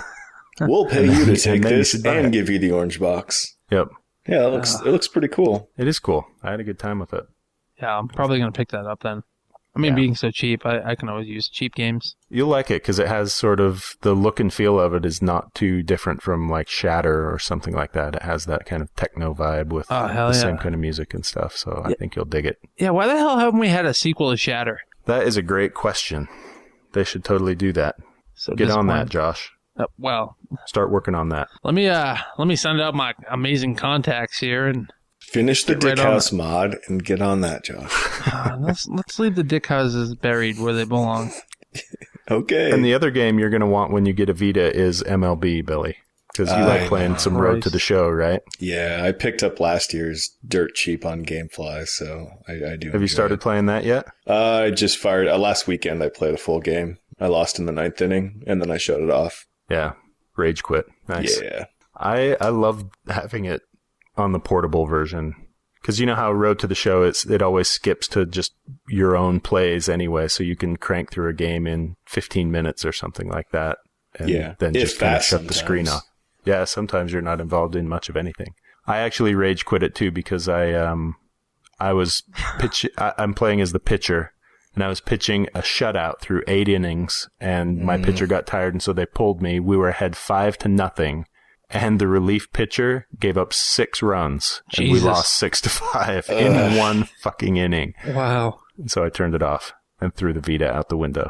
We'll pay you to take then you this should buy and it. give you the orange box. Yep. Yeah, it looks pretty cool. It is cool. I had a good time with it. Yeah, I'm probably going to pick that up then. I mean, being so cheap, I can always use cheap games. You'll like it because it has sort of the look and feel of it is not too different from like Shatter or something like that. It has that kind of techno vibe with the same kind of music and stuff. So I think you'll dig it. Yeah, why the hell haven't we had a sequel to Shatter? That is a great question. They should totally do that. So Get on disappointed. that, Josh. Well, Start working on that. let me send out my amazing contacts here and Finish the Get right Dick on House mod and get on that, Josh. let's leave the dick houses buried where they belong. Okay. And the other game you're going to want when you get a Vita is MLB, Billy. Because you like playing some Road to the Show, right? Yeah, I picked up last year's dirt cheap on GameFly, so I do. Have you started playing that yet? I just fired. Last weekend I played a full game. I lost in the 9th inning, and then I shut it off. Yeah. Rage quit. Nice. Yeah. I love having it on the portable version. Because you know how Road to the Show, it always skips to just your own plays anyway, so you can crank through a game in 15 minutes or something like that. And then just kind of shut the screen off. Yeah, sometimes you're not involved in much of anything. I actually rage quit it too because I'm playing as the pitcher, and I was pitching a shutout through 8 innings, and my pitcher got tired, and so they pulled me. We were ahead 5-0, and the relief pitcher gave up 6 runs, and we lost 6-5 in one fucking inning. Wow. And so I turned it off and threw the Vita out the window.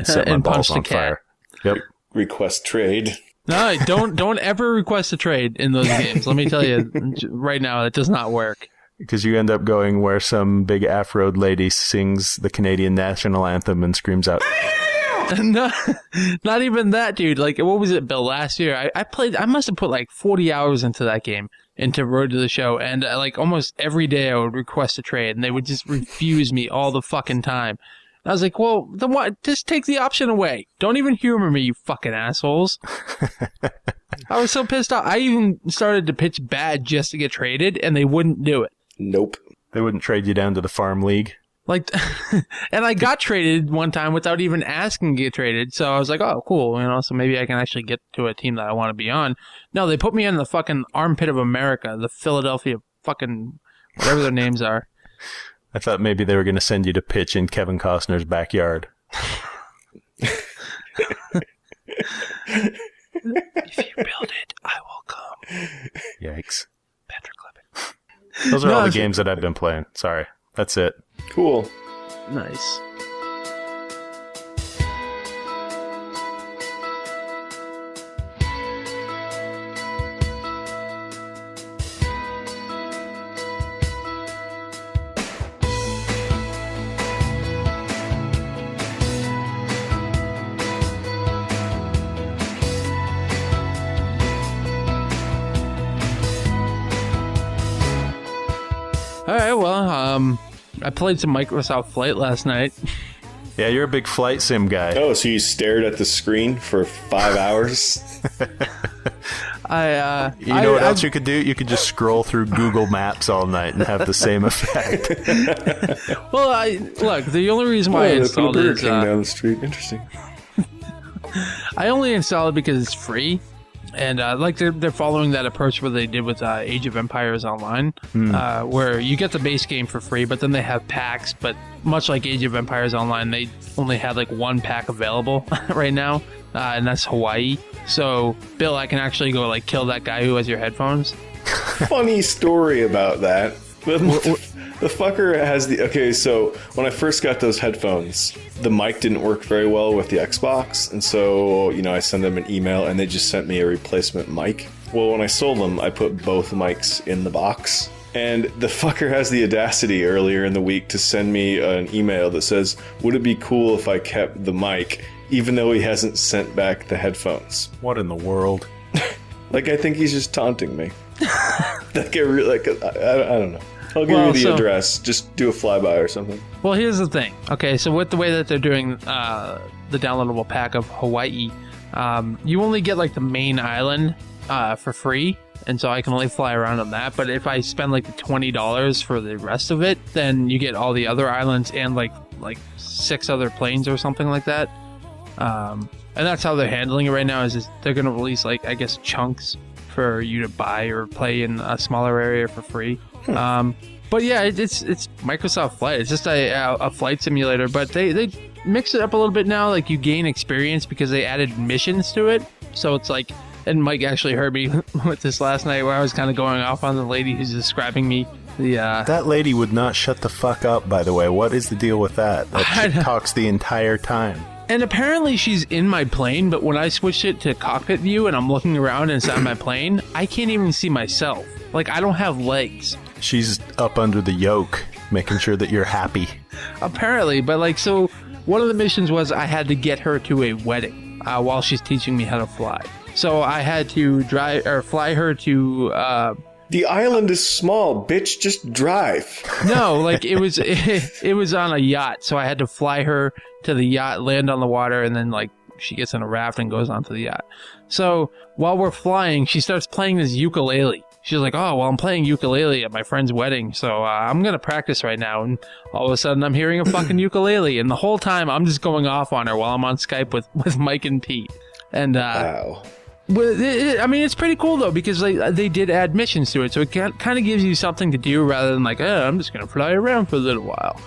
Set my balls on fire. Yep. Request trade. No, don't ever request a trade in those games. Let me tell you right now, it does not work. Because you end up going where some big Afroed lady sings the Canadian national anthem and screams out. No, not even that, dude. Like, what was it, Bill? Last year, I must have put like 40 hours into that game, into Road to the Show, and like almost every day I would request a trade, and they would just refuse me all the fucking time. I was like, well, then what? Just take the option away. Don't even humor me, you fucking assholes. I was so pissed off. I even started to pitch bad just to get traded, and they wouldn't do it. Nope. They wouldn't trade you down to the farm league. Like, and I got traded one time without even asking to get traded. So I was like, oh, cool. You know, so maybe I can actually get to a team that I want to be on. No, they put me in the fucking armpit of America, the Philadelphia fucking, whatever their names are. I thought maybe they were going to send you to pitch in Kevin Costner's backyard. If you build it, I will come. Yikes. Patrick Clement. Those are all the games that I've been playing. Sorry. That's it. Cool. Nice. All right, well, I played some Microsoft Flight last night. Yeah, you're a big flight sim guy. Oh, so you stared at the screen for 5 hours? You know what else you could do? You could just scroll through Google Maps all night and have the same effect. Well, look, the only reason why I installed it is down the street. Interesting. I only installed it because it's free. And like they're following that approach where they did with Age of Empires Online, where you get the base game for free, but then they have packs. But much like Age of Empires Online, they only have like one pack available right now, and that's Hawaii. So, Bill, I can actually go like kill that guy who has your headphones. Funny story about that. The fucker has the... Okay, so when I first got those headphones, the mic didn't work very well with the Xbox. And so, you know, I sent them an email and they just sent me a replacement mic. Well, when I sold them, I put both mics in the box. And the fucker has the audacity earlier in the week to send me an email that says, would it be cool if I kept the mic, even though he hasn't sent back the headphones? What in the world? Like, I think he's just taunting me. Like, I don't know. I'll give you the address. Just do a flyby or something. Well, here's the thing. Okay, so with the way that they're doing the downloadable pack of Hawaii, you only get like the main island for free, and so I can only fly around on that. But if I spend like the $20 for the rest of it, then you get all the other islands and like 6 other planes or something like that. And that's how they're handling it right now. Is they're going to release like, I guess, chunks for you to buy or play in a smaller area for free. But yeah, it's Microsoft Flight. It's just a flight simulator, but they mix it up a little bit now. Like, you gain experience because they added missions to it. So it's like, and Mike actually heard me with this last night where I was kind of going off on the lady who's describing me. That lady would not shut the fuck up, by the way. What is the deal with that? She talks the entire time. And apparently she's in my plane, but when I switched it to cockpit view and I'm looking around inside my plane, I can't even see myself. Like, I don't have legs. She's up under the yoke, making sure that you're happy. Apparently, but like, so one of the missions was I had to get her to a wedding while she's teaching me how to fly. So I had to fly her to... The island is small, bitch. Just drive. No, like it was on a yacht, so I had to fly her to the yacht, land on the water, and then like she gets in a raft and goes onto the yacht. So while we're flying, she starts playing this ukulele. She's like, "Oh, well, I'm playing ukulele at my friend's wedding, so I'm gonna practice right now." And all of a sudden, I'm hearing a fucking ukulele, and the whole time I'm just going off on her while I'm on Skype with Mike and Pete. And wow. Well, I mean, it's pretty cool, though, because they did add missions to it, so it kind of gives you something to do rather than like, oh, I'm just going to fly around for a little while.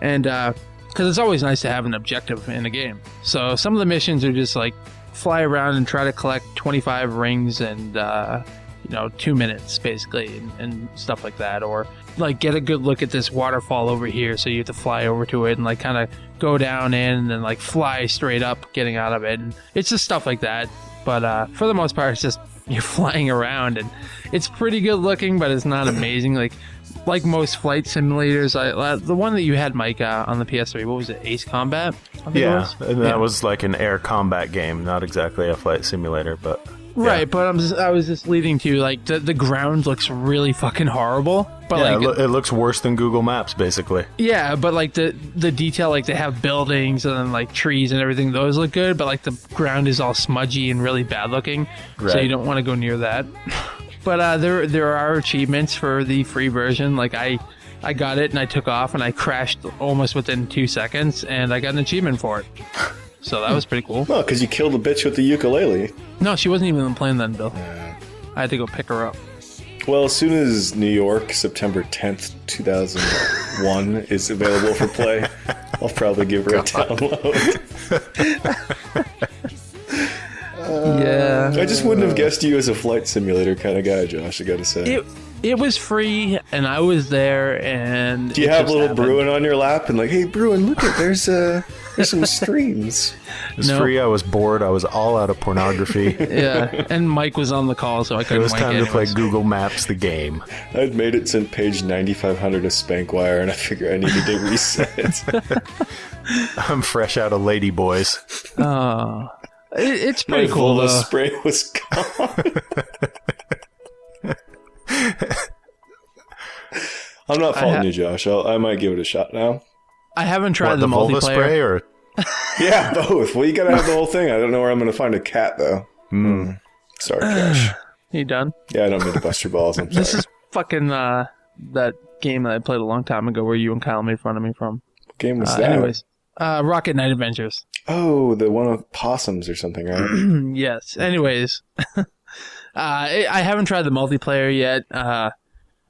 And because it's always nice to have an objective in a game. So some of the missions are just like fly around and try to collect 25 rings and, 2 minutes, basically, and stuff like that. Or like get a good look at this waterfall over here, so you have to fly over to it and like kind of go down in and then like fly straight up, getting out of it. And it's just stuff like that. But for the most part, it's just you're flying around, and it's pretty good looking, but it's not amazing. Like most flight simulators, the one that you had, Mike, on the PS3, what was it, Ace Combat? Yeah, and that was like an air combat game, not exactly a flight simulator, but... Right, yeah. but I was just leading to, like, the ground looks really fucking horrible. But yeah, like, it looks worse than Google Maps, basically. Yeah, but like the detail, like they have buildings and then like trees and everything, those look good, but like the ground is all smudgy and really bad looking, so you don't want to go near that. But there are achievements for the free version. Like I got it and I took off and I crashed almost within 2 seconds and I got an achievement for it. So that was pretty cool. Well, because you killed the bitch with the ukulele. No, she wasn't even in the plane then, Bill. I had to go pick her up. Well, as soon as New York, September 10th, 2001 is available for play, I'll probably give her a download. Yeah. I just wouldn't have guessed you as a flight simulator kind of guy, Josh, I gotta say. It was free, and I was there, and... Do you have little Bruin on your lap and like, hey, Bruin, look at, there's some streams. It was free, I was bored, I was all out of pornography. Yeah, and Mike was on the call, so I couldn't. It was time to play Google Maps the game. I'd made it to page 9500 of Spankwire, and I figured I needed to reset. I'm fresh out of Lady Boys. Oh, it's pretty cool, though. My though. spray was gone. I'm not faulting you, Josh. I might give it a shot now. I haven't tried the Vulva multiplayer. spray or... Yeah, both. Well, you gotta have the whole thing. I don't know where I'm gonna find a cat, though. Sorry, Josh. You done? Yeah, I don't mean to bust your balls. I'm sorry. This is fucking that game that I played a long time ago where you and Kyle made fun of me from. What game was that? Anyways, Rocket Knight Adventures. Oh, the one with possums or something, right? Yes. Anyways, I haven't tried the multiplayer yet.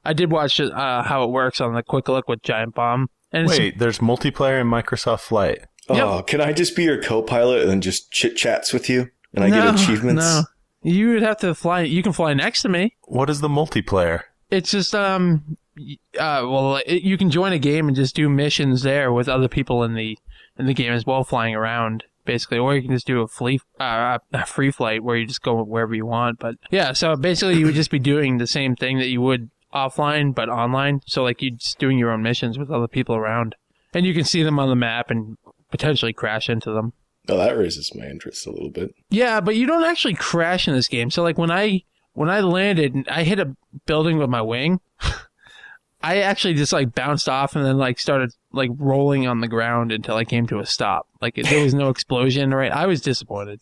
I did watch how it works on the Quick Look with Giant Bomb. And wait, there's multiplayer in Microsoft Flight. Oh, yep. Can I just be your co-pilot and then just chit-chats with you? And I get achievements? No. You would have to fly. You can fly next to me. What is the multiplayer? It's just, you can join a game and just do missions there with other people in the game as well, flying around, basically. Or you can just do a free flight where you just go wherever you want. But yeah, so basically you would just be doing the same thing that you would offline, but online. So like you're just doing your own missions with other people around. And you can see them on the map and potentially crash into them. Oh, that raises my interest a little bit. Yeah, but you don't actually crash in this game. So like when I landed and I hit a building with my wing, I actually just like bounced off and then like started like rolling on the ground until I came to a stop. Like there was no explosion, right? I was disappointed.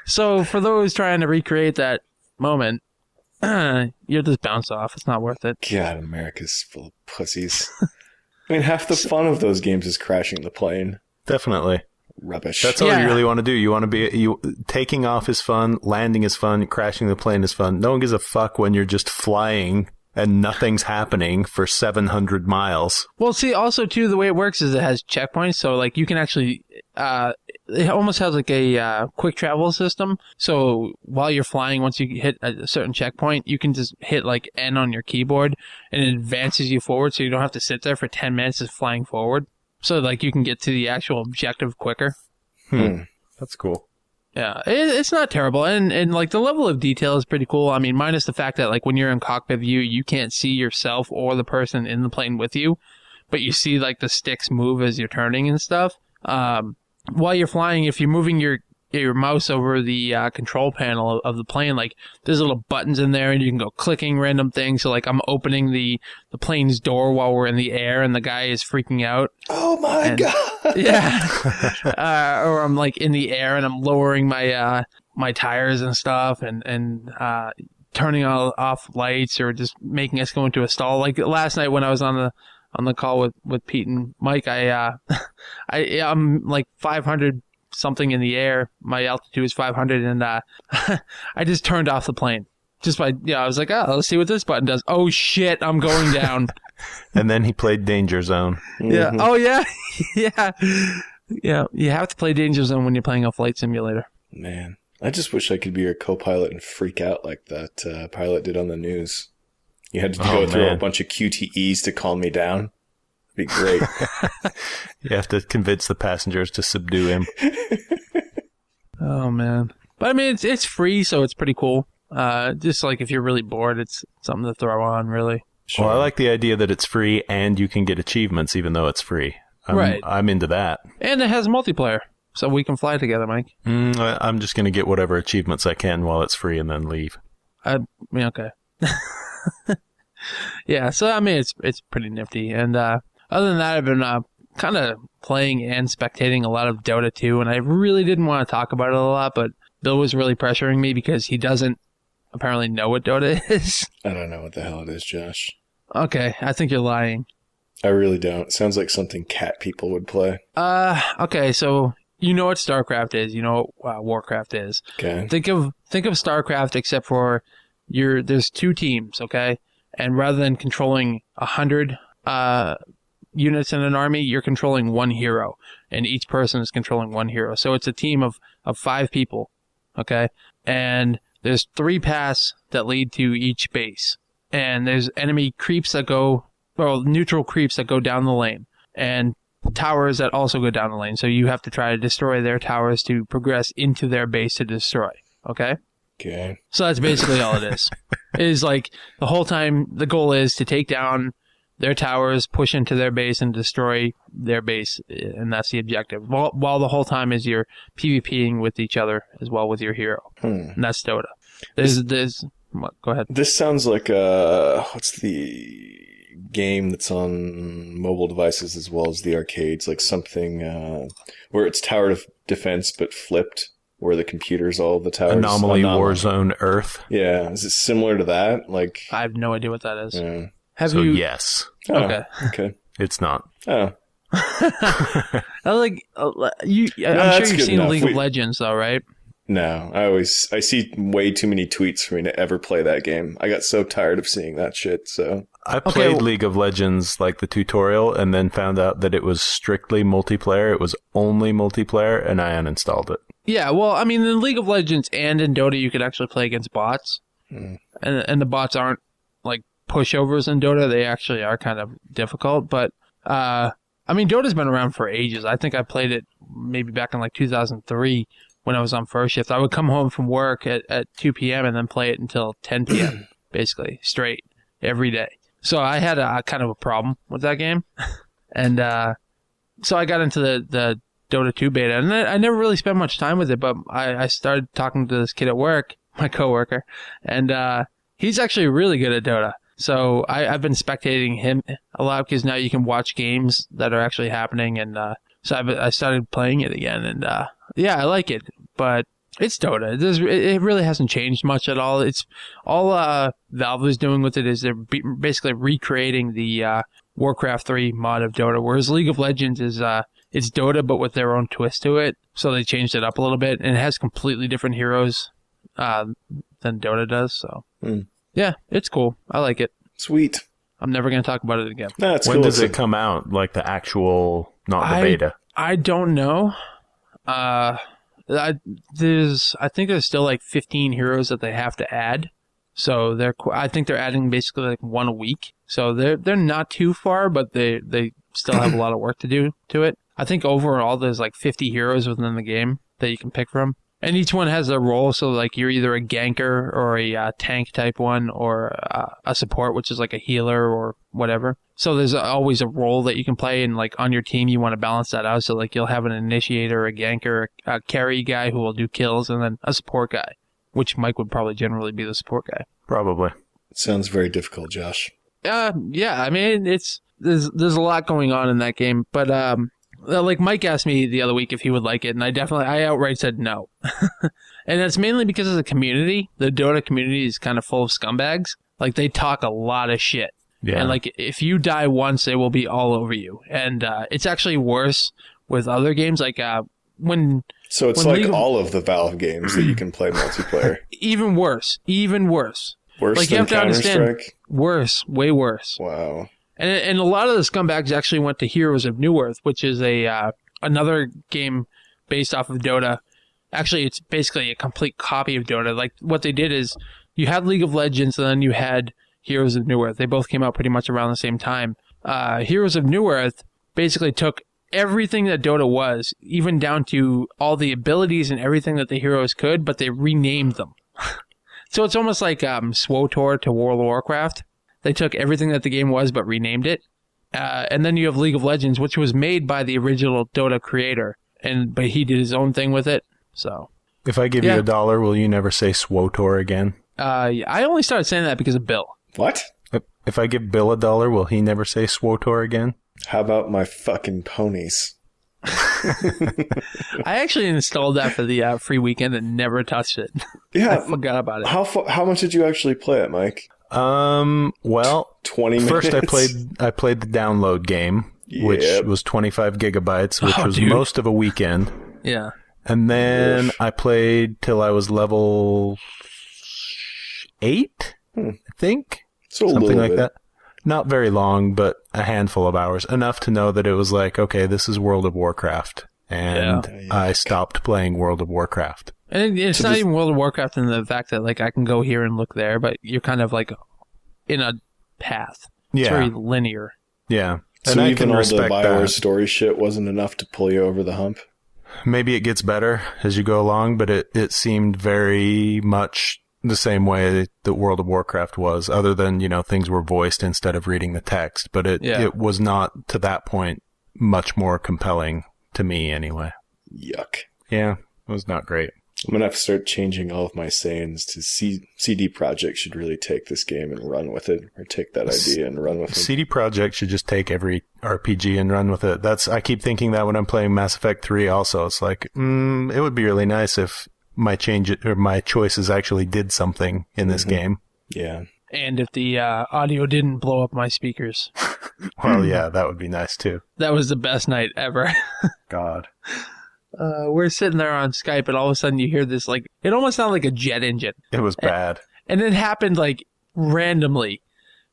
So for those trying to recreate that moment, you'll just bounce off. It's not worth it. God, America's full of pussies. I mean, half the fun of those games is crashing the plane. Definitely. Rubbish. That's all you really want to do. You want to be taking off is fun, landing is fun, crashing the plane is fun. No one gives a fuck when you're just flying and nothing's happening for 700 miles. Well, see, also too, the way it works is it has checkpoints, so like you can actually it almost has like a quick travel system. So while you're flying, once you hit a certain checkpoint, you can just hit like N on your keyboard and it advances you forward, so you don't have to sit there for 10 minutes just flying forward. so like you can get to the actual objective quicker. That's cool. Yeah, it's not terrible, and like the level of detail is pretty cool. I mean, minus the fact that like when you're in cockpit view, you can't see yourself or the person in the plane with you, but you see like the sticks move as you're turning and stuff. While you're flying, if you're moving your mouse over the control panel of the plane, like there's little buttons in there and you can go clicking random things. So like I'm opening the plane's door while we're in the air and the guy is freaking out. Oh my God. Yeah. Or I'm like in the air and I'm lowering my my tires and stuff and turning off lights or just making us go into a stall. Like last night when I was on the call with Pete and Mike, I'm like 500 something in the air. My altitude is 500, and I just turned off the plane. Just by I was like, oh, let's see what this button does. Oh shit, I'm going down. And then he played Danger Zone. Yeah. Oh yeah, yeah. You have to play Danger Zone when you're playing a flight simulator. Man, I just wish I could be your co-pilot and freak out like that pilot did on the news. You had to go through a bunch of QTEs to calm me down. Be great. You have to convince the passengers to subdue him. Oh man, but I mean it's free, so it's pretty cool. Just like if you're really bored, it's something to throw on, really. Sure. Well, I like the idea that it's free and you can get achievements even though it's free. Right. I'm into that. And it has multiplayer, so we can fly together, Mike. I'm just going to get whatever achievements I can while it's free and then leave. I mean, okay. Yeah, so I mean it's pretty nifty, and other than that, I've been kind of playing and spectating a lot of Dota 2, and I really didn't want to talk about it a lot, but Bill was really pressuring me because he doesn't apparently know what Dota is. I don't know what the hell it is, Josh. Okay, I think you're lying. I really don't. It sounds like something cat people would play. Okay, so you know what StarCraft is, you know what Warcraft is. Okay. Think of StarCraft except for there's two teams, okay? And rather than controlling 100 units in an army, you're controlling one hero, and each person is controlling one hero. So it's a team of 5 people, okay? And there's 3 paths that lead to each base, and there's enemy creeps that go, well, neutral creeps that go down the lane, and towers that also go down the lane. So you have to try to destroy their towers to progress into their base to destroy, okay? Okay. So that's basically all it is. It is like the whole time the goal is to take down their towers, push into their base, and destroy their base, and that's the objective. While the whole time is you're PvPing with each other as well with your hero. And that's Dota. Go ahead. This sounds like what's the game that's on mobile devices as well as the arcades? Like something where it's tower defense but flipped, where the computer's all the towers. Anomaly Warzone Earth. Yeah, is it similar to that? Like I have no idea what that is. Yeah. Yes. Oh, Okay. Okay. It's not. Oh. I'm sure you've seen enough. League of Legends, though, right? No, I see way too many tweets for me to ever play that game. I got so tired of seeing that shit, so. I played League of Legends, like the tutorial, and then found out that it was strictly multiplayer. It was only multiplayer, and I uninstalled it. Yeah, well, I mean, in League of Legends and in Dota, you could actually play against bots. And the bots aren't, like, pushovers in Dota. They actually are kind of difficult, but, I mean, Dota's been around for ages. I think I played it maybe back in, like, 2003 when I was on first shift. I would come home from work at 2 p.m. and then play it until 10 p.m., basically, straight, every day. So I had a kind of a problem with that game. And so I got into the Dota 2 beta, and I never really spent much time with it, but I started talking to this kid at work, my coworker, and he's actually really good at Dota. So I've been spectating him a lot because now you can watch games that are actually happening, and so I started playing it again, and yeah, I like it, but it's Dota. It really hasn't changed much at all. It's all Valve is doing with it is they're basically recreating the Warcraft 3 mod of Dota, whereas League of Legends is it's Dota but with their own twist to it. So they changed it up a little bit, and it has completely different heroes than Dota does. So yeah, it's cool. I like it. Sweet. I'm never going to talk about it again. No, when does it come out? Like the actual, not the beta? I don't know. I think there's still like 15 heroes that they have to add So I think they're adding basically like one a week. So they're not too far, but they still have a lot of work to do to it. I think overall there's like 50 heroes within the game that you can pick from. And each one has a role, so like you're either a ganker or a tank type one, or a support, which is like a healer or whatever. So there's always a role that you can play, and like on your team you want to balance that out. So like you'll have an initiator, a ganker, a carry guy who will do kills, and then a support guy, which Mike would probably generally be the support guy. Probably. It sounds very difficult, Josh. Yeah. I mean, there's a lot going on in that game, but like Mike asked me the other week if he would like it, and I outright said no. And that's mainly because of the community. The Dota community is kind of full of scumbags. Like, they talk a lot of shit. Yeah. And like, if you die once, they will be all over you. And it's actually worse with other games. Like when so it's like all of the Valve games that you can play multiplayer. Even worse. Worse like, than you have to understand. Counter-Strike? Worse, way worse. Wow. And a lot of the scumbags actually went to Heroes of Newerth, which is another game based off of Dota. Actually, it's basically a complete copy of Dota. Like, what they did is you had League of Legends, and then you had Heroes of Newerth. They both came out pretty much around the same time. Heroes of Newerth basically took everything that Dota was, even down to all the abilities and everything that the heroes could, but they renamed them. So it's almost like SWTOR to World of Warcraft. They took everything that the game was, but renamed it. And then you have League of Legends, which was made by the original Dota creator, but he did his own thing with it. So, if I give you $1, will you never say SWTOR again? I only started saying that because of Bill. What? If I give Bill $1, will he never say SWTOR again? How about my fucking ponies? I actually installed that for the free weekend and never touched it. Yeah, I forgot about it. How much did you actually play it, Mike? Well, 20 minutes. First, I played the download game, which was 25 gigabytes, which was most of a weekend. Yeah. And then I played till I was level 8, I think. So something like that. Not very long, but a handful of hours. Enough to know that it was like, okay, this is World of Warcraft. And I stopped playing World of Warcraft. And it's not even World of Warcraft in the fact that, like, I can go here and look there, but you're kind of, like, in a path. It's very linear. Yeah. So and even all the BioWare story shit wasn't enough to pull you over the hump? Maybe it gets better as you go along, but it seemed very much the same way that World of Warcraft was, other than, things were voiced instead of reading the text. But it was not, to that point, much more compelling to me anyway. Yuck. Yeah, it was not great. I'm going to have to start changing all of my sayings to CD Projekt should really take this game and run with it, or take that idea and run with it. CD Projekt should just take every RPG and run with it. I keep thinking that when I'm playing Mass Effect 3 also. It's like, it would be really nice if my choices actually did something in this game. Yeah. And if the audio didn't blow up my speakers. Well, yeah, that would be nice too. That was the best night ever. God. We're sitting there on Skype, and all of a sudden you hear this, like, it almost sounded like a jet engine. It was bad. And it happened, like, randomly.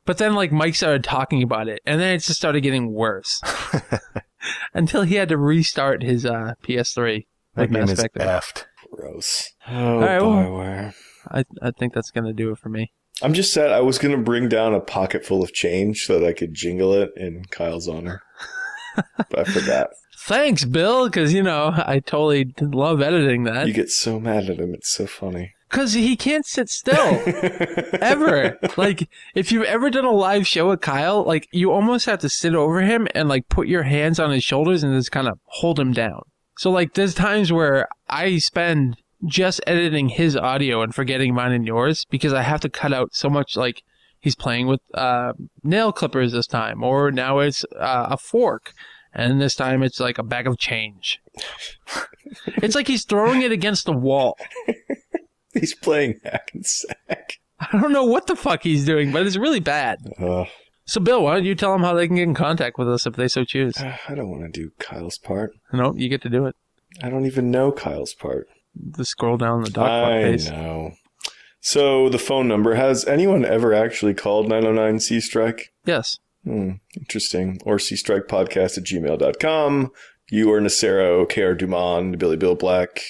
But then, like, Mike started talking about it, and then it just started getting worse. Until he had to restart his PS3. That game is effed. Gross. Oh, right, BioWare. Well, I think that's going to do it for me. I'm just sad. I was going to bring down a pocket full of change so that I could jingle it in Kyle's honor. But I forgot. Thanks, Bill, because, I totally love editing that. You get so mad at him. It's so funny. Because he can't sit still. Ever. Like, if you've ever done a live show with Kyle, like, you almost have to sit over him and, like, put your hands on his shoulders and just kind of hold him down. So, like, there's times where I spend just editing his audio and forgetting mine and yours because I have to cut out so much, like, he's playing with nail clippers this time, or now it's a fork. And this time it's like a bag of change. It's like he's throwing it against the wall. He's playing hack and sack. I don't know what the fuck he's doing, but it's really bad. So, Bill, why don't you tell them how they can get in contact with us if they so choose? I don't want to do Kyle's part. No, you get to do it. I don't even know Kyle's part. Just scroll down the doc page. I know. So, the phone number. Has anyone ever actually called 909 C-Strike? Yes. Interesting. Or cstrikepodcast@gmail.com. You or Nacero, K.R. Dumont, Billy Bill Black.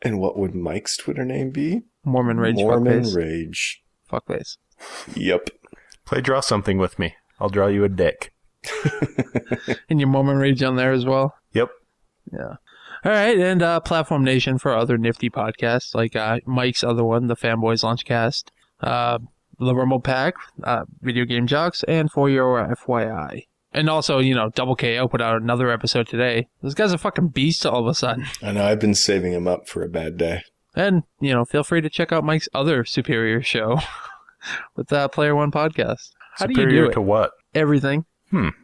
And what would Mike's Twitter name be? Mormon Rage. Mormon Rage. fuckface. Yep. Play draw something with me. I'll draw you a dick. And your mormonrage on there as well? Yep. Yeah. All right, and Platform Nation for other nifty podcasts, like Mike's other one, the Fanboys Lunchcast, the Rumble Pack, Video Game Jocks, and For Your FYI. And also, Double KO put out another episode today. This guy's a fucking beast all of a sudden. I know, I've been saving him up for a bad day. And, feel free to check out Mike's other superior show with Player One Podcast. How superior do you do it? To what? Everything.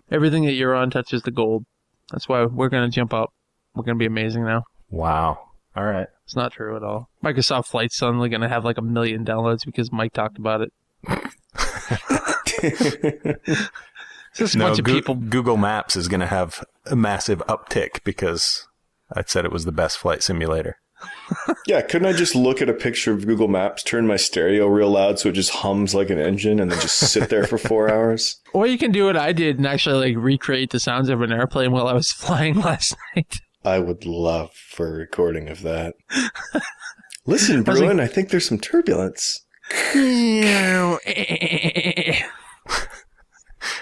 Everything that you're on touches the gold. That's why we're going to jump up. We're going to be amazing now. Wow. All right. It's not true at all. Microsoft Flight's suddenly going to have like 1 million downloads because Mike talked about it. It's just a bunch of people. Google Maps is going to have a massive uptick because I said it was the best flight simulator. Yeah, couldn't I just look at a picture of Google Maps, turn my stereo real loud so it just hums like an engine, and then just sit there for 4 hours? Or you can do what I did and actually recreate the sounds of an airplane while I was flying last night. I would love for a recording of that. Listen, Bruin, I think there's some turbulence.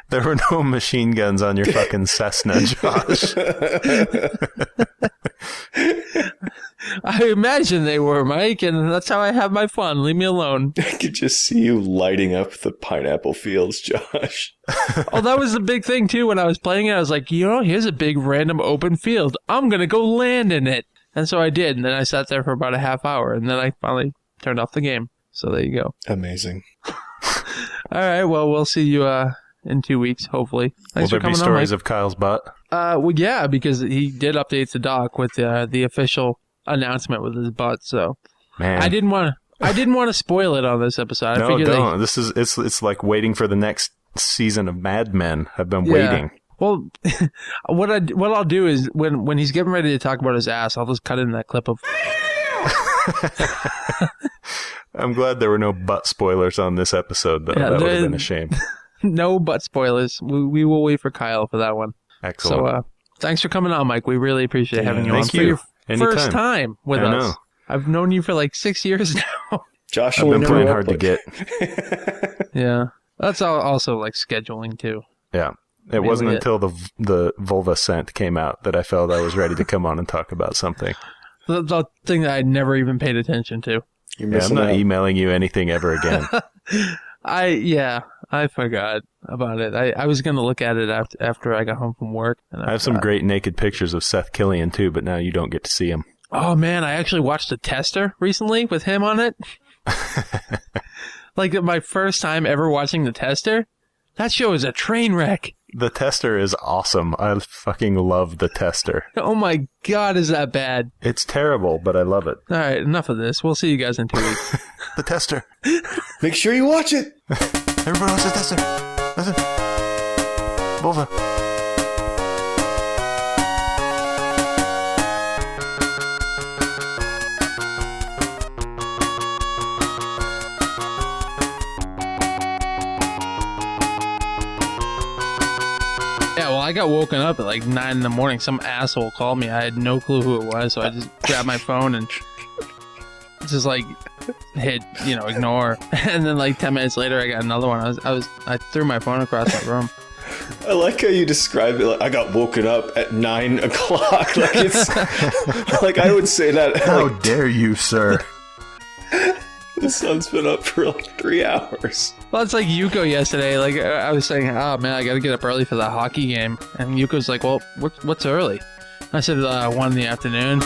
There were no machine guns on your fucking Cessna, Josh. I imagine they were, Mike, and that's how I have my fun. Leave me alone. I could just see you lighting up the pineapple fields, Josh. Oh, that was the big thing, too. When I was playing it, I was like, here's a big random open field. I'm going to go land in it. And so I did, and then I sat there for about a half hour, and then I finally turned off the game. So there you go. Amazing. All right, well, we'll see you in 2 weeks, hopefully. Thanks Will there for coming be stories on, of Kyle's butt? Well, yeah, because he did update the doc with the official announcement with his butt. So Man. I didn't want to spoil it on this episode. No, don't. It's like waiting for the next season of Mad Men. I've been waiting. Well, what I'll do is when he's getting ready to talk about his ass, I'll just cut in that clip of. I'm glad there were no butt spoilers on this episode, though. Yeah, that would have been a shame. No butt spoilers. We will wait for Kyle for that one. Excellent. So thanks for coming on, Mike. We really appreciate having you on for your Anytime. First time with us. Know. I've known you for like 6 years now. Josh, I've been playing hard to get. Yeah. That's also like scheduling too. Yeah. It wasn't until the vulva scent came out that I felt I was ready to come on and talk about something. The thing that I never even paid attention to. I'm not emailing you anything ever again. I forgot about it. I was going to look at it after I got home from work. And I have some great naked pictures of Seth Killian too, but now you don't get to see him. Oh man, I actually watched The Tester recently with him on it. Like my first time ever watching The Tester. That show is a train wreck. The Tester is awesome. I fucking love The Tester. Oh my god, is that bad? It's terrible, but I love it. All right, enough of this. We'll see you guys in 2 weeks. The Tester. Make sure you watch it. Everybody watch The Tester. Listen. Vulva. I got woken up at like 9 in the morning. Some asshole called me. I had no clue who it was, so I just grabbed my phone and just like hit, ignore. And then like 10 minutes later, I got another one. I threw my phone across my room. I like how you described it. Like, I got woken up at 9 o'clock. Like it's like I would say that. How dare you, sir? The sun's been up for like 3 hours. Well, it's like Yuko yesterday. Like I was saying, oh man, I got to get up early for that hockey game. And Yuko's like, well, what's early? I said 1 in the afternoon.